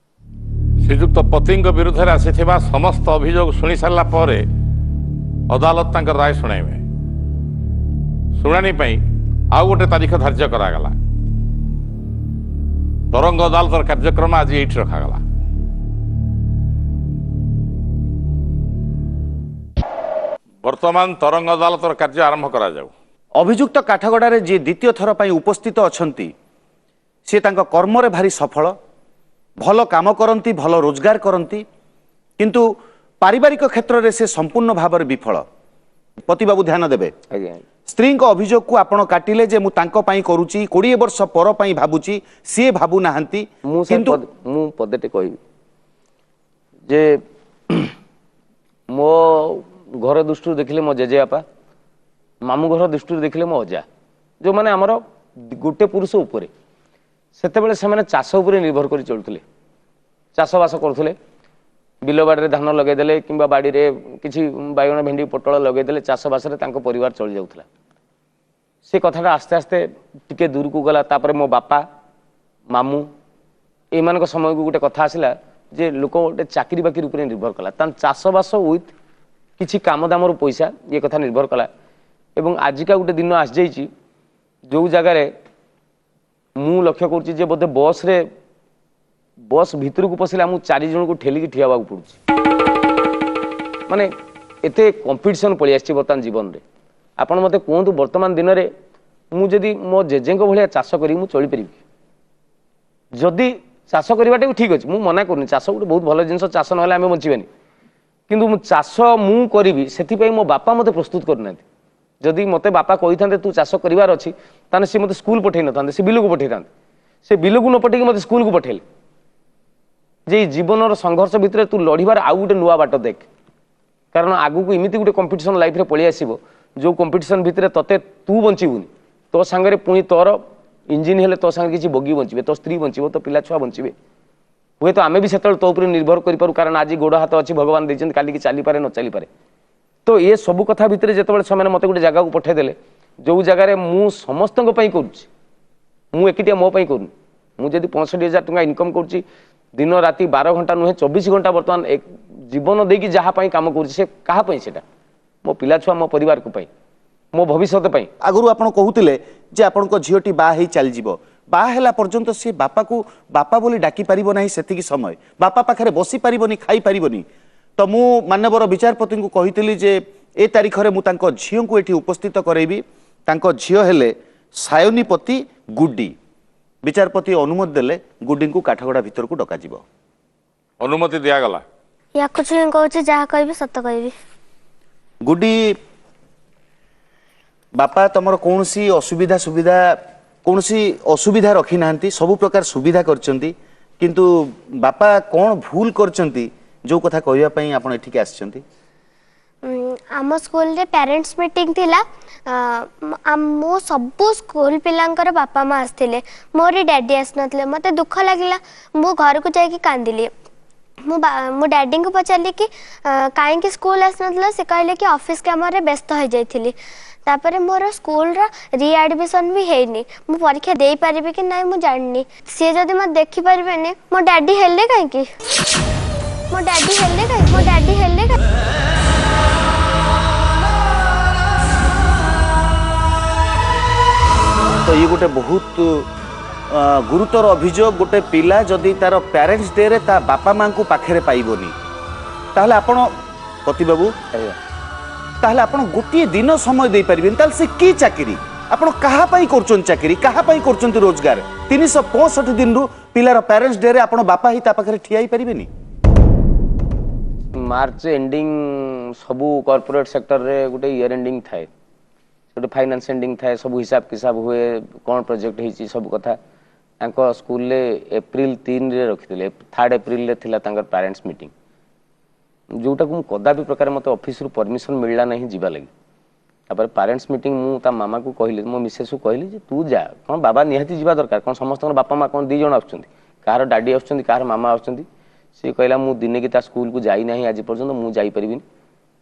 ଶ୍ରୀଯୁକ୍ତ ପତିଙ୍କ ବିରୁଦ୍ଧରେ ଆସିଥିବା ସମସ୍ତ ଅଭିଯୋଗ ଶୁଣି ସାରିଲା ପରେ ଅଦାଲତ ତାଙ୍କର ରାୟ ଶୁଣାଇବେ। ଶୁଣାଣି ପାଇଁ ଆଉ ଗୋଟେ ତାରିଖ ଧାର୍ଯ୍ୟ କରାଗଲା। ତରଙ୍ଗ ଅଦାଲତର କାର୍ଯ୍ୟକ୍ରମ ଆଜି ଏଇଠି ରଖାଗଲା। ବର୍ତ୍ତମାନ ତରଙ୍ଗ ଅଦାଲତର କାର୍ଯ୍ୟ ଆରମ୍ଭ କରାଯାଉ। ଅଭିଯୁକ୍ତ କାଠଗଡ଼ାରେ ଯିଏ ଦ୍ୱିତୀୟ ଥର ପାଇଁ ଉପସ୍ଥିତ ଅଛନ୍ତି ସେ ତାଙ୍କ କର୍ମରେ ଭାରି ସଫଳ, ଭଲ କାମ କରନ୍ତି, ଭଲ ରୋଜଗାର କରନ୍ତି, କିନ୍ତୁ ପାରିବାରିକ କ୍ଷେତ୍ରରେ ସେ ସମ୍ପୂର୍ଣ୍ଣ ଭାବରେ ବିଫଳ। ପତିବାବୁ ଧ୍ୟାନ ଦେବେ। ଆଜ୍ଞା ସ୍ତ୍ରୀଙ୍କ ଅଭିଯୋଗକୁ ଆପଣ କାଟିଲେ ଯେ ମୁଁ ତାଙ୍କ ପାଇଁ କରୁଛି, 20 ବର୍ଷ ପର ପାଇଁ ଭାବୁଛି, ସିଏ ଭାବୁନାହାନ୍ତି। କିନ୍ତୁ ମୁଁ ପଦେଟେ କହିବି ଯେ ମୋ ଘର ଦୃଷ୍ଟିରୁ ଦେଖିଲେ ମୋ ଜେଜେବାପା, ମାମୁଁ ଘର ଦୃଷ୍ଟିରୁ ଦେଖିଲେ ମୋ ଅଜା, ଯେଉଁମାନେ ଆମର ଗୋଟେ ପୁରୁଷ ଉପରେ, ସେତେବେଳେ ସେମାନେ ଚାଷ ଉପରେ ନିର୍ଭର କରି ଚଳୁଥିଲେ, ଚାଷବାସ କରୁଥିଲେ। ବିଲ ବାଡ଼ିରେ ଧାନ ଲଗାଇଦେଲେ କିମ୍ବା ବାଡ଼ିରେ କିଛି ବାଇଗଣ, ଭେଣ୍ଡି, ପୋଟଳ ଲଗାଇଦେଲେ, ଚାଷବାସରେ ତାଙ୍କ ପରିବାର ଚଳି ଯାଉଥିଲା। ସେ କଥାଟା ଆସ୍ତେ ଆସ୍ତେ ଟିକେ ଦୂରକୁ ଗଲା। ତାପରେ ମୋ ବାପା, ମାମୁଁ ଏମାନଙ୍କ ସମୟକୁ ଗୋଟେ କଥା ଆସିଲା ଯେ ଲୋକ ଗୋଟେ ଚାକିରି ବାକିରି ଉପରେ ନିର୍ଭର କଲା, ତାର ଚାଷବାସ ୱିଥ୍ କିଛି କାମ ଦାମର ପଇସା ଏ କଥା ନିର୍ଭର କଲା। ଏବଂ ଆଜିକା ଗୋଟେ ଦିନ ଆସିଯାଇଛି ଯେଉଁ ଜାଗାରେ ମୁଁ ଲକ୍ଷ୍ୟ କରୁଛି ଯେ ବୋଧେ ବସ୍ ଭିତରକୁ ପଶିଲେ ଆମକୁ 4 ଜଣଙ୍କୁ ଠେଲିକି ଠିଆ ହେବାକୁ ପଡ଼ୁଛି। ମାନେ एते कंपिटिशन पळि आछि वर्तमान जीवन रे आपण मते कहतु वर्तमान दिन में मुझे मो जेजे भाया चाष करी मु चली पारि जदि चाष करवाटा भी ठीक अच्छे मुझे मना करूनी चाष गोटे बहुत भल जिन चाष ना आम बचानी किंतु चाष मु करी से मो बापा मत प्रस्तुत करना जदि मत बापा कही था तू चाष करार अच्छी ताने सी मत स्कूल पठे न था से बिल को पठे था से बिल को न पठे मत स्कूल को पठेले जे जीवन संघर्ष भितर तू लड़ार आउ गोटे नुआ बाट देख कारण आगु को इमिति गोटे कंपिटिशन लाइफ रे पळि आसीबो जो कंपिटिशन भितर तते तू बंचीबुनी तो सांगरे पुणी तोर इंजिन हेले तो सांगे किसी बगी बंचे तो स्त्री बंचो तो पिला छुआ बंचे हुए तो आम भी से तो उपर निर्भर करूँ कारण आज गोड़ हाथ अच्छी भगवान देते काली चली पारे न चली पारे तो ये सब कथा भितर जो से मत गोटे जगह को पठेदेले जो जगार मु समस्त एकिटिया मो करूँ मुझे 65,000 टका इनकम करुच्ची दिन राति 12 घंटा नुहे 24 घंटा बर्तमान एक जीवन देकी जहाँ काम करूँ मो पिला छुआ मो परिवार को पाई मो भविष्य आगु आप कहते जे आपण झीटी बाहर चल जीव बाहला पर्यंत सी बापा को बापा बोली डाकी पारिबो नाही सेतिकी समय बापा पाखरे बसी पारिबोनी खाई पारिबोनी तो मु मानवर विचारपति को कहितली जे ए तारीख रे मु तांको झियो को एठी उपस्थित करैबी तांको झियो हेले सायनीपति गुड्डी विचारपति अनुमति देले गुड्डी को काठगड़ा भीतर को डका जीव अनुमति दिया गला या कुछ नहीं कहूँ जहाँ कहबी सत कहबी गुड्डी बापा तुमर कौन सी असुविधा सुविधा कौन सी असुविधा रखी ना सबु प्रकार सुविधा करचंती किंतु बापा कौन भूल करचंती जो कथा कहया पई आपण एठिके आछंती आम स्कूल रे पेरेंट्स मीटिंग थिला मो सबु स्कूल पिलांकर बापा माँ आसथिले मोर डैडी आसनथिले मते दुख लागिला मो घर को जाई कांदिली मो डैडी को पचारि कि कहीं स्कूल आसनथिला से कहले कि ऑफिस काम रे व्यस्त हो जाइथिली तापर मोर स्कूल रीएडमिशन भी हैनी मु परीक्षा दे पारिबे कि नहीं मु जाननी सी जदि मत देखि पारिबेनी मो डैडी हेले काहे मो डैडी हेले काहे मो डैडी हेले तो ये गोटे बहुत गुरुतर अभियोग गोटे पिला जदि तार पेरेंट्स डे रे ता बापा मां को पाखरे पाइबोनी ताहले आपण पति बाबू ताहले आपण गोटे दिन समय दे पारिबेन ताहले से की चाकरी आपण कहा पई करचन चाकरी कहा पई करचन रोजगार 365 दिन रु पिलार पेरेंट्स डे रे आपण बापा ही ता पाखरे ठियाई पारिबेनी मार्च एंडिंग सबू कॉर्पोरेट सेक्टर रे गोटे ईयर एंडिंग थाए गोटे फाइनेंस एंडिंग थाए सब हिसाब किताब हुए कौन प्रोजेक्ट होइची सब कथा तांको स्कूल ले एप्रिल 3 रे रखिथिले 3 एप्रिल रे थिला तांकर पेरेंट्स मीटिंग जोटा को कदापि प्रकार मत ऑफिस रु परमिशन मिलला नहीं जीवा लगी तापर पेरेंट्स मीटिंग मु ता मामा को कहली मो मिसेस को कहली जे तू जा कोन बाबा निहाती जीवा दरकार कोन समस्त बापा मां कोन 2 जण आछुंती कार डैडी आछुंती कार मामा आछुंती से कहला मु दिने की ता स्कूल को जाई नहीं आज पर्यंत मु जाई परिबिनी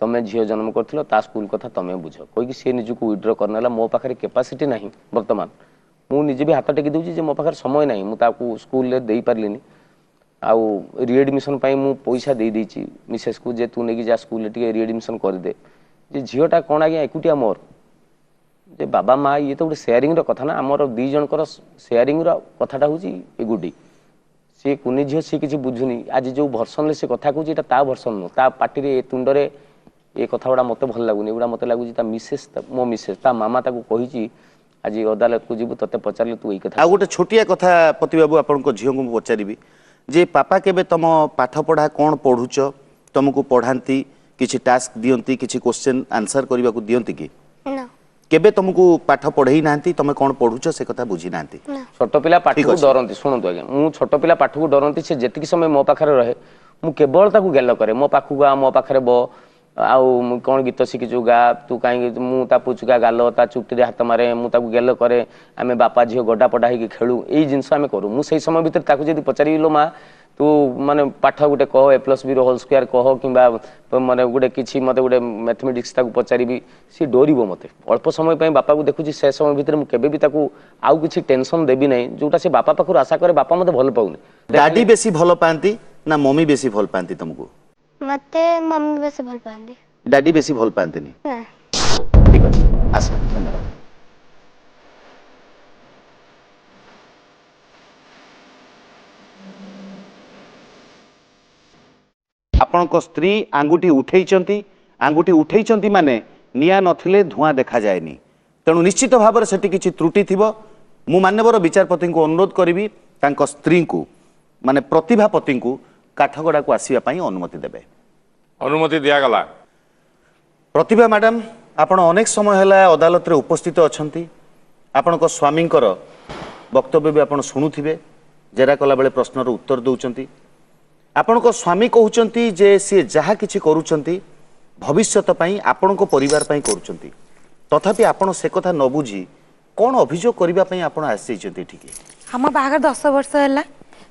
तमे झियो जन्म करथिलो ता स्कूल कथा तमे बुझो कोई कि से निजु को विड्रॉ करनेला मो पाखरे कैपेसिटी नहीं वर्तमान मु निजे भी हाथ टेकी दउची जे मो पाखरे समय नहीं मु ताकू स्कूल ले देई पारलिनी आउ रीएडमिशन पाई मु पैसा दे देची मिसेस को जे तू नेकी जा स्कूल ले टिके रीएडमिशन कर दे जे झियोटा कोन आगे एकुटिया मोर जे बाबा माँ ये तो गोटे शेयरिंग रो कथा ना आमर 2 जनकर शेयरिंग रो कथाटा होची ए गुडी से कुनी झियो से किछि बुझुनी आज जो भर्सन ले से कथा कहूची एटा ता भर्सन नो ता पार्टी रे तुंडरे ये कथा गुड़ा मत भल लगुनि एगुड़ा मत लगुची ता मिसेस मो मिसेस ता मामा ताको कहिची आज अदालत को जीवु तते पचारले तू एई कथा आ गोटे छोटिया कथा पति बाबू आपण को झियो को पचारिबी जे पापा केबे तम पाठ पढ़ा कौन पढ़ुच तुमको पढ़ाती किसी टास्क दियंती किसी क्वेश्चन आंसर करने को दियंती कि ना केबे तुमको पाठ पढ़ई नांती तुम कौन पढ़ुच से कथा बुझी नांती छोट पिला पाठ को डरंती सुनंतु आज्ञा मु छोट पिला पाठ को डरंती से जेतिक समय मो पाखरे रहे मु केवल ताकू गेल करे मो पाखु आ मो पाखरे बो आउ कौन गीत शिखिचु गा तू कहीं मु ता पुचुका गाल ता चुट्टी हाथ मारे मु ताकू गेल करे आमे बापा झियो गड्डा पड़ा ही खेलु एई जिंस आमे करू मु सेई समय भीतर ताकू जदी पचारिलो मां तू माने पाठ गोटे कह A+B रो होल स्क्वायर कह कि माने गोटे किछि मते गोटे मैथमेटिक्स ताकू पचारिबी सी डोरिबो मते अल्प समय पई बापा को देखुची से समय भीतर मु केबे भी ताकू आउ किछि टेंशन देबी नै जोटा से बापा पाखु आशा करे बापा मते भल पाउनी डैडी बेसी भल पांती ना मम्मी बेसी भल पांती तुमको मते मम्मी बेसी भल पांदी डैडी बेसी भल पांती नी ना ठीक है आस धन्यवाद आपणक स्त्री आंगुठी उठेइचंती ଆଙ୍ଗୁଠି ଉଠେଇଛନ୍ତି ମାନେ ନିଆଁ ନଥିଲେ ଧୂଆଁ ଦେଖାଯାଏନି। ତେଣୁ ନିଶ୍ଚିତ ଭାବରେ ସେଠି କିଛି ତ୍ରୁଟି ଥିବ। ମୁଁ ମାନ୍ୟବର ବିଚାରପତିଙ୍କୁ ଅନୁରୋଧ କରିବି ତାଙ୍କ ସ୍ତ୍ରୀଙ୍କୁ ମାନେ ପ୍ରତିଭା ପତିଙ୍କୁ କାଠଗଡ଼ାକୁ ଆସିବା ପାଇଁ ଅନୁମତି ଦେବେ। ଅନୁମତି ଦିଆଗଲା। ପ୍ରତିଭା ମ୍ୟାଡ଼ାମ, ଆପଣ ଅନେକ ସମୟ ହେଲା ଅଦାଲତରେ ଉପସ୍ଥିତ ଅଛନ୍ତି। ଆପଣଙ୍କ ସ୍ୱାମୀଙ୍କର ବକ୍ତବ୍ୟ ବି ଆପଣ ଶୁଣୁଥିବେ, ଜେରା କଲାବେଳେ ପ୍ରଶ୍ନର ଉତ୍ତର ଦେଉଛନ୍ତି। ଆପଣଙ୍କ ସ୍ୱାମୀ କହୁଛନ୍ତି ଯେ ସିଏ ଯାହା କିଛି କରୁଛନ୍ତି ଭବିଷ୍ୟତ ପାଇଁ ଆପଣଙ୍କ ପରିବାର ପାଇଁ କରୁଛନ୍ତି। ତଥାପି ଆପଣ ସେ କଥା ନ ବୁଝି କ'ଣ ଅଭିଯୋଗ କରିବା ପାଇଁ ଆପଣ ଆସିଯାଇଛନ୍ତି ଏଠିକି? ଆମ ବାହାଘର 10 ବର୍ଷ ହେଲା,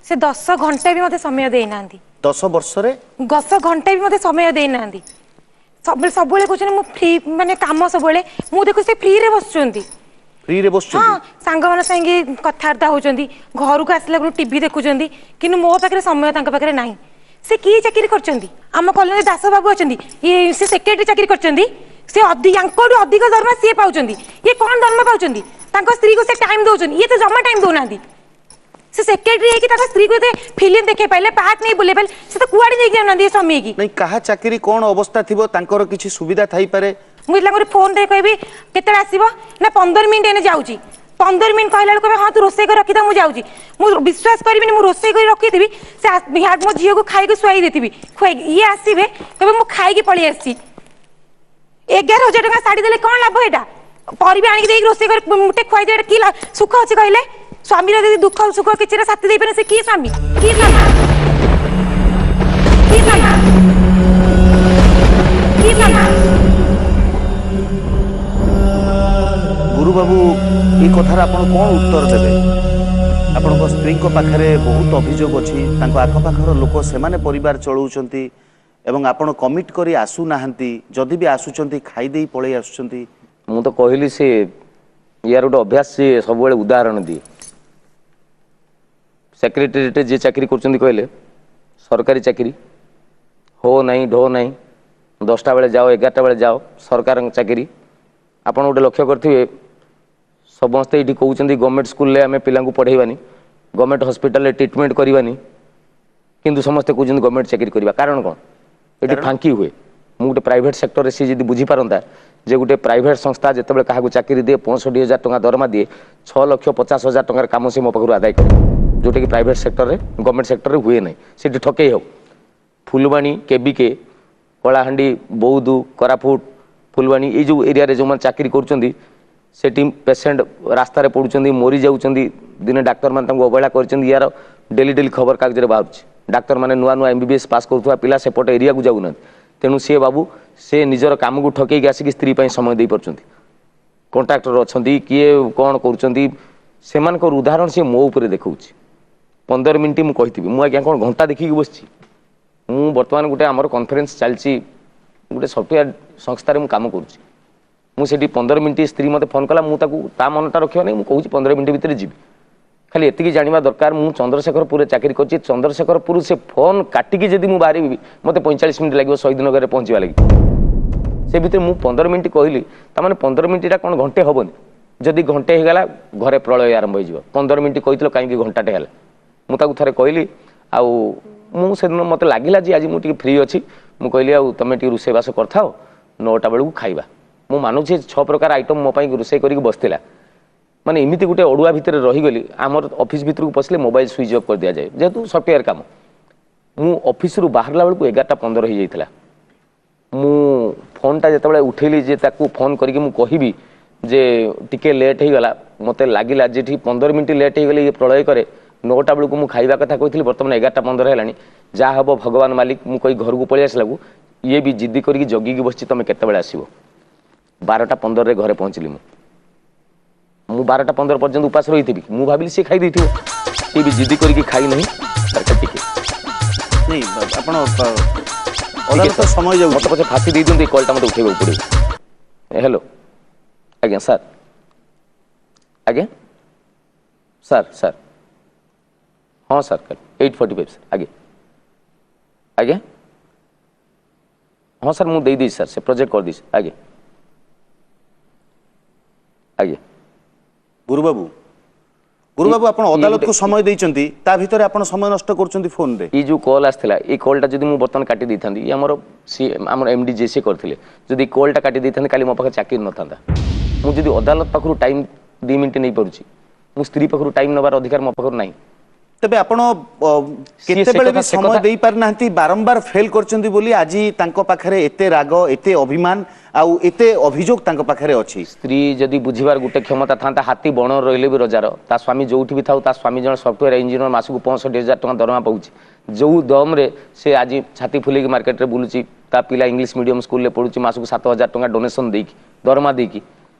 ସେ 10 ଘଣ୍ଟା ବି ମୋତେ ସମୟ ଦେଇନାହାନ୍ତି। 10 ବର୍ଷରେ 10 ଘଣ୍ଟା ବି ମୋତେ ସମୟ ଦେଇନାହାନ୍ତି। ସବୁବେଳେ କହୁଛନ୍ତି ମୁଁ ଫ୍ରି, ମାନେ କାମ ସବୁବେଳେ ମୁଁ ଦେଖୁ ସେ ଫ୍ରିରେ ବସୁଛନ୍ତି। ଫ୍ରିରେ ହଁ, ବସୁଛନ୍ତି? ସାଙ୍ଗମାନଙ୍କ ସାଙ୍ଗେ କଥାବାର୍ତ୍ତା ହଉଛନ୍ତି, ଘରକୁ ଆସିଲା ବେଳକୁ ଟିଭି ଦେଖୁଛନ୍ତି, କିନ୍ତୁ ମୋ ପାଖରେ ସମୟ ତାଙ୍କ ପାଖରେ ନାହିଁ। ସେ କି ଚାକିରି କରିଛନ୍ତି? ଆମ କଲୋନୀରେ ଦାସ ବାବୁ ଅଛନ୍ତି, ସେ ସେକ୍ରେଟାରୀ ଚାକିରି କରିଛନ୍ତି। ସେ ୟାଙ୍କଠୁ ଅଧିକ ଦରମା ସିଏ ପାଉଛନ୍ତି। ଇଏ କ'ଣ ଦରମା ପାଉଛନ୍ତି? ତାଙ୍କ ସ୍ତ୍ରୀକୁ ସେ ଟାଇମ୍ ଦଉଛନ୍ତି, ଇଏ ତ ଜମା ଟାଇମ୍ ଦଉନାହାନ୍ତି। ସେ ସେକ୍ରେଟାରୀ ହେଇକି ତାଙ୍କ ସ୍ତ୍ରୀକୁ ଏତେ ଫିଲ୍ମ ଦେଖେଇ ପାଇଲେ, ପାର୍କ ନେଇ ବୁଲେଇ ପାଇଲେ, ସେ ତ କୁଆଡେ ନେଇକି ଯାଉନାହାନ୍ତି ଏ ସ୍ୱାମୀ ହେଇକି। ନାଇଁ, କାହା ଚାକିରି କ'ଣ ଅବସ୍ଥା ଥିବ, ତାଙ୍କର କିଛି ସୁବିଧା ଥାଇପାରେ। ମୁଁ ତାଙ୍କର ଫୋନ୍ ରେ କହିବି କେତେବେଳେ ଆସିବ ନା 15 ମିନିଟ୍ ଏନେ ଯାଉଛି। 15 ମିନିଟ୍ କହିଲା ବେଳକୁ ହଁ ତୁ ରୋଷେଇ କରି ରଖିଥା ମୁଁ ଯାଉଛି। ମୁଁ ବିଶ୍ୱାସ କରିବିନି, ମୁଁ ରୋଷେଇ କରି ରଖିଥିବି, ସେ ମୋ ଝିଅକୁ ଖାଇକି ଶୁଆଇ ଦେଇଥିବି, ଖୁଆଇକି ଇଏ ଆସିବେ କହିବେ ମୁଁ ଖାଇକି ପଳେଇ ଆସିଛି। 11,000 ଟଙ୍କା ଶାଢ଼ୀ ଦେଲେ କ'ଣ ଲାଭ? ଏଇଟା ପରିବା ଆଣିକି ଦେଇକି ରୋଷେଇ କରି ମୁଠେ ଖୁଆଇ ଦେଲେ କି ସୁଖ ଅଛି କହିଲେ? ସ୍ୱାମୀର ଯଦି ଦୁଃଖ ସୁଖ କିଛିଟା ସାଥି ଦେଇପାରେ, ସେ କି ସ୍ୱାମୀ? କି ସ୍ୱାମୀ? କି ସ୍ୱାମୀ? କି ସ୍ୱାମୀ? ଗୁରୁବାବୁ, এই কথার ଆପଣ କ'ଣ ଉତ୍ତର ଦେବେ? ଆପଣଙ୍କ ସ୍ତ୍ରୀଙ୍କ ପାଖରେ ବହୁତ ଅଭିଯୋଗ ଅଛି, ତାଙ୍କ ଆଖପାଖର ଲୋକ ସେମାନେ ପରିବାର ଚଳାଉଛନ୍ତି ଏବଂ ଆପଣ କମିଟ୍ କରି ଆସୁନାହାନ୍ତି, ଯଦି ବି ଆସୁଛନ୍ତି ଖାଇଦେଇ ପଳେଇ ଆସୁଛନ୍ତି। ମୁଁ ତ କହିଲି ସେ ୟାର ଗୋଟେ ଅଭ୍ୟାସ, ସେ ସବୁବେଳେ ଉଦାହରଣ ଦିଏ। ସେକ୍ରେଟେରିଏଟ୍ରେ ଯିଏ ଚାକିରି କରୁଛନ୍ତି କହିଲେ ସରକାରୀ ଚାକିରି, ହୋ ନାହିଁ ଢୋ ନାହିଁ, 10ଟା ବେଳେ ଯାଅ 11ଟା ବେଳେ ଯାଅ, ସରକାରଙ୍କ ଚାକିରି। ଆପଣ ଗୋଟେ ଲକ୍ଷ୍ୟ କରିଥିବେ, ସମସ୍ତେ ଏଇଠି କହୁଛନ୍ତି ଗଭର୍ଣ୍ଣମେଣ୍ଟ ସ୍କୁଲରେ ଆମେ ପିଲାଙ୍କୁ ପଢ଼େଇବାନି, ଗଭର୍ଣ୍ଣମେଣ୍ଟ ହସ୍ପିଟାଲରେ ଟ୍ରିଟମେଣ୍ଟ କରିବାନି, କିନ୍ତୁ ସମସ୍ତେ କହୁଛନ୍ତି ଗଭର୍ଣ୍ଣମେଣ୍ଟ ଚାକିରି କରିବା। କାରଣ କ'ଣ? ଏଠି ଫାଙ୍କି ହୁଏ। ମୁଁ ଗୋଟେ ପ୍ରାଇଭେଟ୍ ସେକ୍ଟରରେ ସିଏ ଯଦି ବୁଝିପାରନ୍ତା ଯେ ଗୋଟେ ପ୍ରାଇଭେଟ୍ ସଂସ୍ଥା ଯେତେବେଳେ କାହାକୁ ଚାକିରି ଦିଏ 65,000 ଟଙ୍କା ଦରମା ଦିଏ, 6,50,000 ଟଙ୍କାର କାମ ସେ ମୋ ପାଖରୁ ଆଦାୟ କରେ, ଯେଉଁଟାକି ପ୍ରାଇଭେଟ୍ ସେକ୍ଟରରେ ଗଭର୍ଣ୍ଣମେଣ୍ଟ ସେକ୍ଟରରେ ହୁଏ ନାହିଁ। ସେଠି ଠକେଇ ହେବ। ଫୁଲବାଣୀ, କେବିକେ, କଳାହାଣ୍ଡି, ବୌଦ୍ଧ, କୋରାପୁଟ, ଫୁଲବାଣୀ ଏଇ ଯେଉଁ ଏରିଆରେ ଯେଉଁମାନେ ଚାକିରି କରୁଛନ୍ତି, ସେଠି ପେସେଣ୍ଟ ରାସ୍ତାରେ ପଡ଼ୁଛନ୍ତି, ମରି ଯାଉଛନ୍ତି। ଦିନେ ଡାକ୍ତରମାନେ ତାଙ୍କୁ ଅବହେଳା କରିଛନ୍ତି। ୟାର ଡେଲି ଡେଲି ଖବରକାଗଜରେ ବାହାରୁଛି। ଡାକ୍ତରମାନେ ନୂଆ ନୂଆ MBBS ପାସ୍ କରୁଥିବା ପିଲା ସେପଟେ ଏରିଆକୁ ଯାଉନାହାନ୍ତି। ତେଣୁ ସିଏ ବାବୁ ସେ ନିଜର କାମକୁ ଠକେଇକି ଆସିକି ସ୍ତ୍ରୀ ପାଇଁ ସମୟ ଦେଇପାରୁଛନ୍ତି। କଣ୍ଟ୍ରାକ୍ଟର ଅଛନ୍ତି, କିଏ କ'ଣ କରୁଛନ୍ତି, ସେମାନଙ୍କର ଉଦାହରଣ ସିଏ ମୋ ଉପରେ ଦେଖାଉଛି। 15 ମିନିଟ୍ ମୁଁ କହିଥିବି, ମୁଁ ଆଜ୍ଞା କ'ଣ ଘଣ୍ଟା ଦେଖିକି ବସିଛି? ମୁଁ ବର୍ତ୍ତମାନ ଗୋଟେ ଆମର କନଫରେନ୍ସ ଚାଲିଛି, ଗୋଟେ ସଫ୍ଟୱେୟାର ସଂସ୍ଥାରେ ମୁଁ କାମ କରୁଛି। ମୁଁ ସେଠି 15 ମିନିଟ୍ ସ୍ତ୍ରୀ ମୋତେ ଫୋନ୍ କଲା, ମୁଁ ତାକୁ ତା ମନଟା ରଖିବା ନାହିଁ, ମୁଁ କହୁଛି 15 ମିନିଟ୍ ଭିତରେ ଯିବି। ଖାଲି ଏତିକି ଜାଣିବା ଦରକାର, ମୁଁ ଚନ୍ଦ୍ରଶେଖରପୁରରେ ଚାକିରି କରିଛି। ଚନ୍ଦ୍ରଶେଖରପୁର ସେ ଫୋନ୍ କାଟିକି ଯଦି ମୁଁ ବାହାରିବି, ମୋତେ 45 ମିନିଟ୍ ଲାଗିବ ଶହୀଦନଗରରେ ପହଞ୍ଚିବା ଲାଗି। ସେ ଭିତରେ ମୁଁ 15 ମିନିଟ୍ କହିଲି, ତାମାନେ 15 ମିନିଟ୍ଟା କ'ଣ ଘଣ୍ଟେ ହେବନି? ଯଦି ଘଣ୍ଟେ ହେଇଗଲା ଘରେ ପ୍ରଳୟ ଆରମ୍ଭ ହେଇଯିବ। 15 ମିନିଟ୍ କହିଥିଲ କାହିଁକି ଘଣ୍ଟାଟେ ହେଲା? ମୁଁ ତାକୁ ଥରେ କହିଲି, ଆଉ ମୁଁ ସେଦିନ ମୋତେ ଲାଗିଲା ଯେ ଆଜି ମୁଁ ଟିକେ ଫ୍ରି ଅଛି, ମୁଁ କହିଲି ଆଉ ତୁମେ ଟିକେ ରୋଷେଇବାସ କରିଥାଅ, 9ଟା ବେଳକୁ ଖାଇବା। ମୁଁ ମାନୁଛି 6 ପ୍ରକାର ଆଇଟମ୍ ମୋ ପାଇଁ ରୋଷେଇ କରିକି ବସିଥିଲା। ମାନେ ଏମିତି ଗୋଟେ ଅଡ଼ୁଆ ଭିତରେ ରହିଗଲି। ଆମର ଅଫିସ୍ ଭିତରକୁ ପଶିଲେ ମୋବାଇଲ ସୁଇଚ୍ ଅଫ୍ କରିଦିଆଯାଏ, ଯେହେତୁ ସଫ୍ଟୱେୟାର କାମ। ମୁଁ ଅଫିସରୁ ବାହାରିଲା ବେଳକୁ 11:15 ହେଇଯାଇଥିଲା। ମୁଁ ଫୋନ୍ଟା ଯେତେବେଳେ ଉଠେଇଲି ଯେ ତାକୁ ଫୋନ୍ କରିକି ମୁଁ କହିବି ଯେ ଟିକେ ଲେଟ୍ ହେଇଗଲା, ମୋତେ ଲାଗିଲା ଯେଠି 15 ମିନିଟ୍ ଲେଟ୍ ହେଇଗଲେ ଇଏ ପ୍ରଳୟ କରେ। 9ଟା ବେଳକୁ ମୁଁ ଖାଇବା କଥା କହିଥିଲି, ବର୍ତ୍ତମାନ 11:15 ହେଲାଣି। ଯାହା ହେବ ଭଗବାନ ମାଲିକ, ମୁଁ କହି ଘରକୁ ପଳେଇ ଆସିଲାକୁ ଇଏ ବି ଜିଦ୍ଦି କରିକି ଜଗିକି ବସିଛି, ତୁମେ କେତେବେଳେ ଆସିବ? 12:15ରେ ଘରେ ପହଞ୍ଚିଲି। ମୁଁ 12:15 ପର୍ଯ୍ୟନ୍ତ ଉପାସ ରହିଥିବି। ମୁଁ ଭାବିଲି ସିଏ ଖାଇ ଦେଇଥିବ, ସିଏ ବି ଜିଦ୍ଦି କରିକି ଖାଇ ନାହିଁ। ଟିକେ ନାଇଁ, ଆପଣ ଅଦାଲତ ସମୟ ଯାଉଛି, ମୋତେ ପଛେ ଫାଶୀ ଦେଇଦିଅନ୍ତୁ, ଏଇ କଲ୍ଟା ମୋତେ ଉଠେଇବାକୁ ପଡ଼ିବ। ହ୍ୟାଲୋ ଆଜ୍ଞା ସାର୍, ଆଜ୍ଞା ସାର୍, ସାର୍ ହଁ ସାର୍, 8:45 ସାର୍, ଆଜ୍ଞା ଆଜ୍ଞା ହଁ ସାର୍, ମୁଁ ଦେଇଦେଇଛି ସାର୍, ସେ ପ୍ରୋଜେକ୍ଟ କରିଦେଇଛି। ଆଜ୍ଞା ଆଜ୍ଞା। ଗୁରୁବାବୁ, गुरुबाबू आपण अदालत को समय देइचंती ता भितरे आपण समय नष्ट करचंती फोन रे ये जो कॉल आसला ये कॉलटा जदि मु बर्तन काटी दी थांदी ये हमर सी हमर एमडी जेसी करथिले जदि कॉलटा काटी दी थांदी काली मो पाखे चाकरी न थांदा मु जदि अदालत पाखरु टाइम 2 मिनिट नहीं पड़ुची मु स्त्री पाखरु टाइम नबार अधिकार मो पाखरु नाही तबे आपण केते बेले भी समय देई पार नांती बारंबार फेल करचंती बोली आजी तांको पाखरे एते राग एते अभिमान आउ एते अभियोग तांको पाखरे अछि स्त्री जदि बुझिबार गुटे क्षमता थांता हाथी बण रहिले भी रोजार ता स्वामी जोउठी भी थाउ ता स्वामी जण सॉफ्टवेयर इंजीनियर मासकु 65000 टका दरमा पाउची जो दम रे से आज छाती फुले की मार्केट रे बुलुची ता पिला इंग्लिश मीडियम स्कूल ले पढुची मासकु 7000 टका डोनेशन देकी दरमा देकी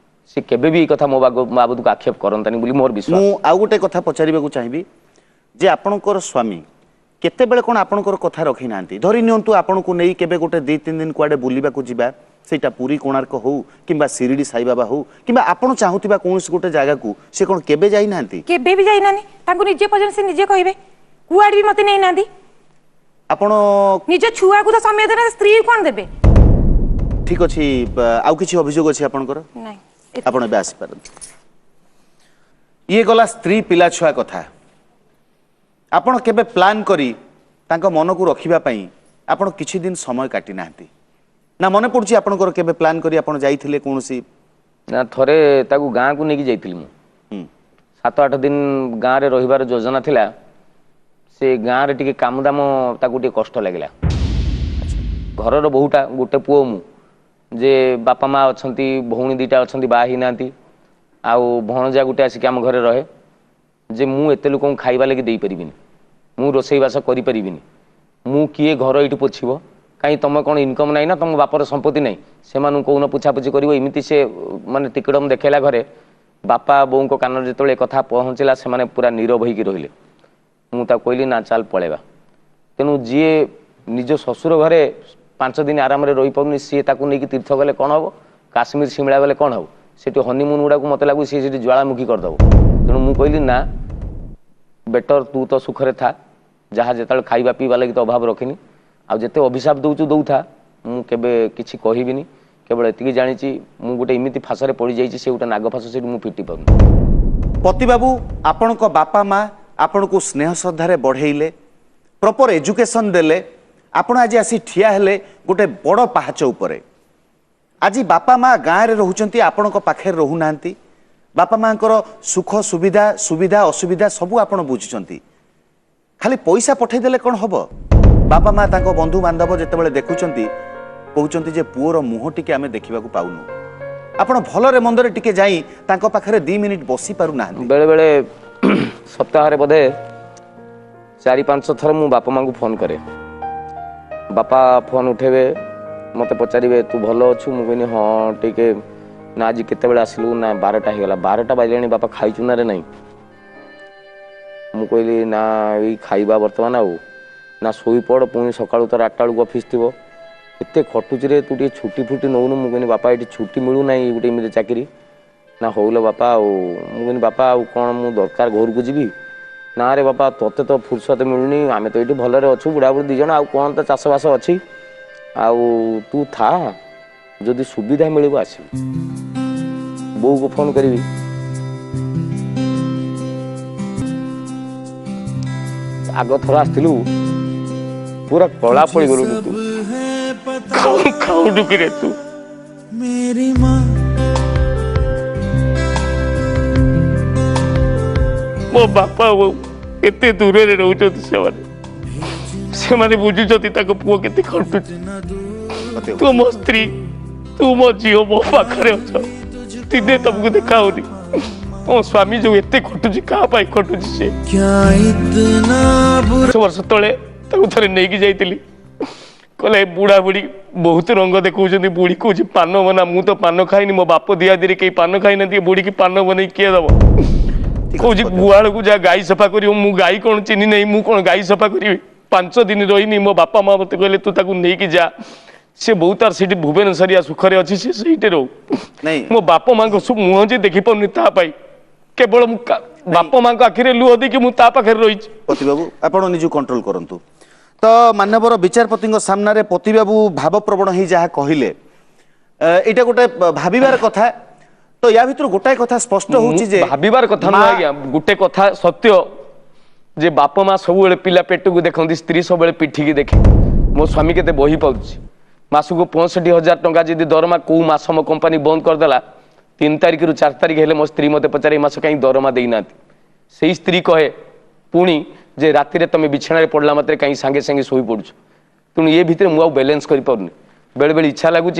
से केबे भी कथा मो बाबू को आक्षेप करंतानी बोली मोर विश्वास मु आउ गुटे कथा पचारिबा को चाहिबी जे आपणकर स्वामी केते बेले कोन आपणकर कथा रखि नांती धरि नियंतु आपन को नेई केबे गोटे 2-3 दिन कुआडे बुलिबा को जिबा सेटा पुरी कोणार्क हो किंबा शिरडी साई बाबा हो किंबा आपन चाहुतिबा कोनस गोटे जागा को से कोन केबे जाई नांती केबे भी जाई नानी तांको निजे पजन से निजे कहबे कुआड भी मते नै नांदी आपन निजे छुआ को तो समय देना स्त्री कोन देबे ठीक अछि आउ किछि अभियोग अछि आपनकर नै आपण बेस पर ये गला स्त्री पिला छुआ कथा आपण केबे प्लान करी तांको मन को रखिबा पई आपण किछि दिन समय काटी नांती ना मने पड़ुची आपनकर केबे प्लान करी आपण जाईथिले कोनसी ना थरे ताकू गाँ को लेकिन जाइथिली मु 7-8 दिन गाँ रे रहिबार योजना थिला से गाँ रे टिके काम दाम ताकू टिके कष्ट लागिला घर रो बहुटा गोटे पुओ मु जे बापा माँ अछंती भौणी दीटा अछंती बा ही नांती आउ भणजा गुटे आसिक आम घरे रहे जे मु एते लोक खाइबा लगी देई परिबिनी मु रोसई बास करि परिबिनी मु किए घर इटु पोछिबो कहीं तुम कौन इनकम ना तुम बापर संपत्ति ना से कौन पुछापुछि कर इमती से माने टिकटम देखेला घरे बापा बों को कान जो कथा पहुँचला से माने पूरा नीरव होकर रहिले मुझे कहली ना चल पलैबा तेणु जी निज ससुर घरे 5 दिन आराम रही पानी सी नहीं तीर्थ गले कौन हम काश्मीर शिमला गले कौन हम से हनीमून गुड़ा मत लगू सी ज्वालामुखी करदेव तेणु मुझे कहली ना बेटर तू तो सुखरे था जहाँ जो खाइबा पीवा लगी तो अभाव रखिनी आते अभिशाप दौचु दौथा मुझे किसी कहबिनी केवल एति जानी मु गोटे इमिति फासरे पड़ जाइए से गोटे नागफास से मुझे फिटी पाऊँ पति बाबू आपण को बापा माँ आपण को स्नेह श्रद्धारे बढ़ेले प्रॉपर एजुकेशन देले आपण आज आसी ठिया हेले गोटे बड़ पाहाच उपरे आज बापा माँ गाँव रे रहउचंती आपण को पाखे रहू नांती बापा माँ सुख सुविधा सुविधा असुविधा सबू आपण बुझुचंती खाली पैसा पठे देले कौन हबो बापा माँ तांको बंधु बांधव जेतेबेले देखुचंती कहउचंती जे पुओर मुह टिके आमे देखिबा को पाउनु आपण भलरे मंदरे टिके जाई तांको पाखरे 2 मिनिट बसी पारु ना बेले बेले सप्ताह रे बधे 4-5 थर मु बापा माँ को फोन करे बापा फोन उठेबे मते पचारिबे तू भलो अछु मु कहनी हां टिके ना आज केतेबेले आसिलु ना 12टा हेगला 12टा बाजलेनी बापा खाइचु ना रे नहीं मु कहली ना ई खाइबा वर्तमान आउ ना शोई पड़ पुणी सकाळु तर 8टा बेलू ऑफिस थी एत खटुच रे तू टे छुट्टी फुट्टी नौनु मु कहनी बापा ये छुट्टी मिलू ना गोटे एमती चाकरी ना हौल बापा मु कहनी बापा आउ कौन मु दरकार घर को जीवी ना रे बापा तोते तो फुर्सत मिलूनी आम तो ये भलरे अच्छु बुढ़ा बुढ़ी 2 जन आउ कौन तो चाषबास अच्छी आउ तू था जदि सुविधा मिल आस बो को फोन करी आग थर आसलु पूरा कला पड़ गलु तू खाऊ डुकी रे तू मेरी माँ मो बापा वो एते दूर रे रहउचत से माने बुझुचती ताको पुओ केते खटुच तू मो स्त्री तू मो जियो मो पाखरे अछ तिने तुमको देखाउनी मो स्वामी जो एते खटुची का पाई खटुची से क्या इतना बुरा वर्ष तले ताको थरे नेकी जाइतिली कहले बुढ़ा बुढ़ी बहुत रंग देखौछन्ती बुढ़ी कहूँ पान बना मु तो पान खाइनी मो बाप दिया दी कहीं पान खाई ना बुढ़ी की पान बन किए दब कहूँ गुआड़ को जा गाई सफा कर मु गाई कौन चिन्ह नहीं मु कौन गाई सफा करी 5 दिन रही मो बापा माँ मत कहले तू ताकू नहीं जा से बहुत तार सीटी भुवनेश्वरिया सुखरे अच्छी से सहीटे रो मो बापा माँ को मुह जे देखी पाऊनी तापाई केवल बापा माँ आखिरे लुह देखी मु ता पाखे रही पति बाबू आपण निजु कंट्रोल करंतु तो मानवर विचारपति सामने पति बाबू भावप्रवण ही जहाँ कहले एटा गोटे भाविबार कथा तो या भितर गोटाए कथा स्पष्ट होउची जे भाबिबार कथा माँ- नुह आज्ञा गोटे कथा सत्य जे बाप माँ सब पिला पेट को देखती स्त्री सब पिठी की देखे मो स्वामी केते बही पाउछि मासको 65,000 टंका जदि दरमा को मास मो कंपनी बंद करदेला 3 तारिख रु 4 तारिख हेले मो स्त्री मते पचारे मास कहीं दरमा देना से स्त्री कहे पुणी जे राति तुम बिछाण पड़ला मात्रे कहीं सांगे सांगे शोई पड़ुछ तेणु ये भितर मुझे बैलेंस कर पारुनी बेले बेले इच्छा लगुच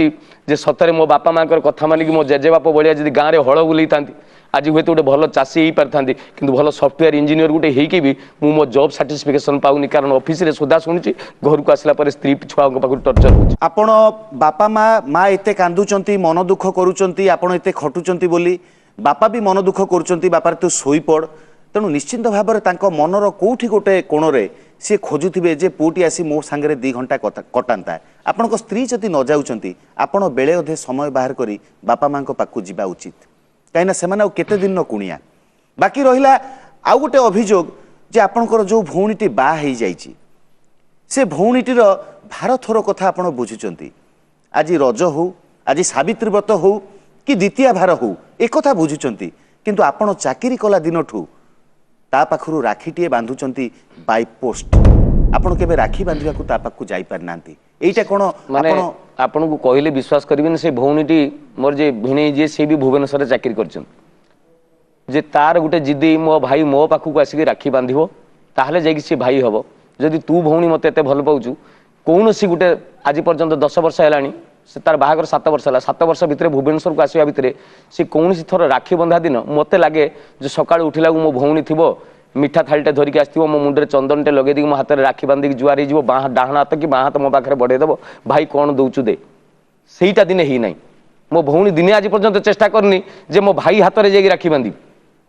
जे सतरे मो बापा माँ कथा मानिक मो जेजे बाप भाया जब गाँव में हल बुले था आज हूँ गोटे भल चाषी हो पारि था कि भल सफ्टवेयर इंजीनियर गोटे होकि भी मो जॉब सर्टिफिकेशन पाऊनी कारण ऑफिस रे सुधा शुणुची घर को आसला पर स्त्री छुआ पाख टर्चर हो आपण बापा माँ एते कांदुचंती मन दुख करूचंती आपण एते खटुचंती बोली बापा भी मन दुख करूचंती बापा तू सोई पड़ तेणु निश्चिंत भाव में तांको मनर कोठी गोटे कोणरे सी खोजुथिबे जे पुटी आसी मो सांगरे 2 घंटा कटांता आपणको स्त्री जदि न जाउचंती आपण बेले अधे समय बाहर करी बापा माँ पाखु जीवा उचित कहीं से केते दिन न कुणिया बाकी रहिला आउ गोटे अभियोग जे आपणकर जो भौणीटी बा हेई जाइची से भौणीटीर भार थोर कथा आपण बुझुचंती आज रज हो आज सावित्री व्रत हो कि द्वितीय भार हो एक कथा बुझुचंती किंतु आपण चाकरी कला दिनठू ता पाखरु राखीटीए बांधुचंती बाय पोस्ट आपण केबे राखी बांधिबा को ता पाखु जाई पार नांती एटा कोन माने आपन को कहले विश्वास करिबेन से भौणीटी मोर जे भिणे जे से भी भुवनेश्वर चाकरी करछन जे तार गुटे जिद्दी मो भाई मो पाखु को आसिक राखी बांधिबो ताहले जाई से भाई हबो जदि तू भौणी मते एते भल पाउछु कोनोसी गुटे आज पर्यंत 10 वर्ष हेलानी से तार बाहागर 7 वर्ष है 7 वर्ष भितर भुवनेश्वर को आसवा भितर से कौन थर राखी बंधा दिन मत लगे जो सकाल उठला मो भौणी थी मीठा थालीटे धरिक आसो मो मुंडे चंदनटे लगे दी मो हाथ में राखी बांधिक जुआर हो डाण हाथ कि बाँ हाथ मो पाखे बढ़ेदेव भाई कौन दौचु दे सहीटा दिने ही ना मो भौणी दिने आज पर्यंत चेष्टा करनी जे मो भाई हाथ में जाकि राखी बांधि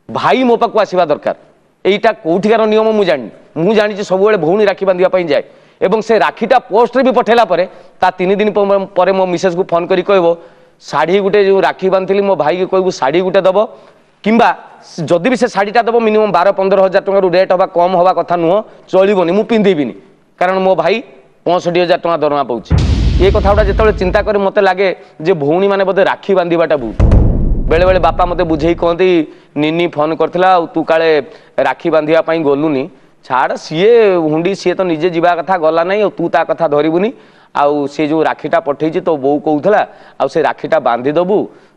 भाई मो पाक आसवा दरकार यहीटा कौटिकार नियम मुझे जानी सब भौणी राखी बांधा जाए एवं से राखीटा पोस्ट रे भी पठेला परे ता 3 दिन पर मो मिसेस को फोन करी कहबो साड़ी गुटे जो राखी बांधली मो भाई के कहबो साड़ी गुटे दबो किंबा जदि भी से साड़ीटा दबो मिनिमम 12-15 हजार टंका रेट हवा कम हवा कथा नुह चलिबनी मु पिंधिबिनी कारण मो भाई 65,000 टंका दरमा पाउची ये कथा जिते चिंता करे मते लागे जे भौणी माने बोधे राखी बांधिबाटा भूल बेले बेले बापा मते बुझेई कहती निनी फोन करथिला तू काले राखी बांधिया पई गलुनी छाड़ सीए हुंडी सीए तो निजे जीवा कथा गला नहीं तू ता कथा धरबुनी आउ सी जो राखीटा पठेची तो बो कहूला आ से राखीटा बांधी दबु